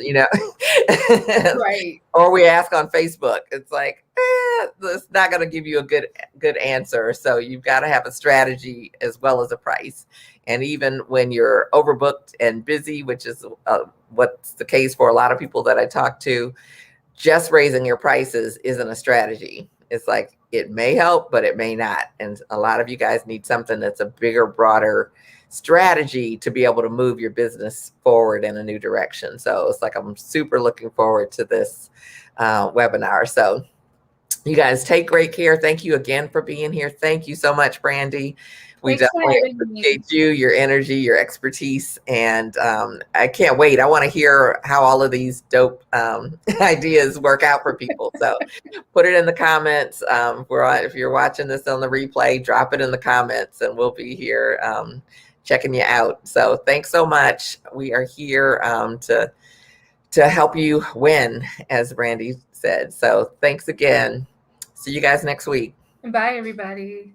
Right. Or we ask on Facebook. It's like, it's not going to give you a good answer. So you've got to have a strategy as well as a price. And even when you're overbooked and busy, which is what's the case for a lot of people that I talk to, just raising your prices isn't a strategy. It's like, it may help, but it may not. And a lot of you guys need something that's a bigger, broader strategy to be able to move your business forward in a new direction. So it's like, I'm super looking forward to this webinar. So you guys take great care. Thank you again for being here. Thank you so much, Brandy. We definitely appreciate you, your energy, your expertise, and I can't wait. I want to hear how all of these dope ideas work out for people. So put it in the comments. If you're watching this on the replay, drop it in the comments, and we'll be here checking you out. So thanks so much. We are here to help you win, as Brandy said. So thanks again. See you guys next week. Bye, everybody.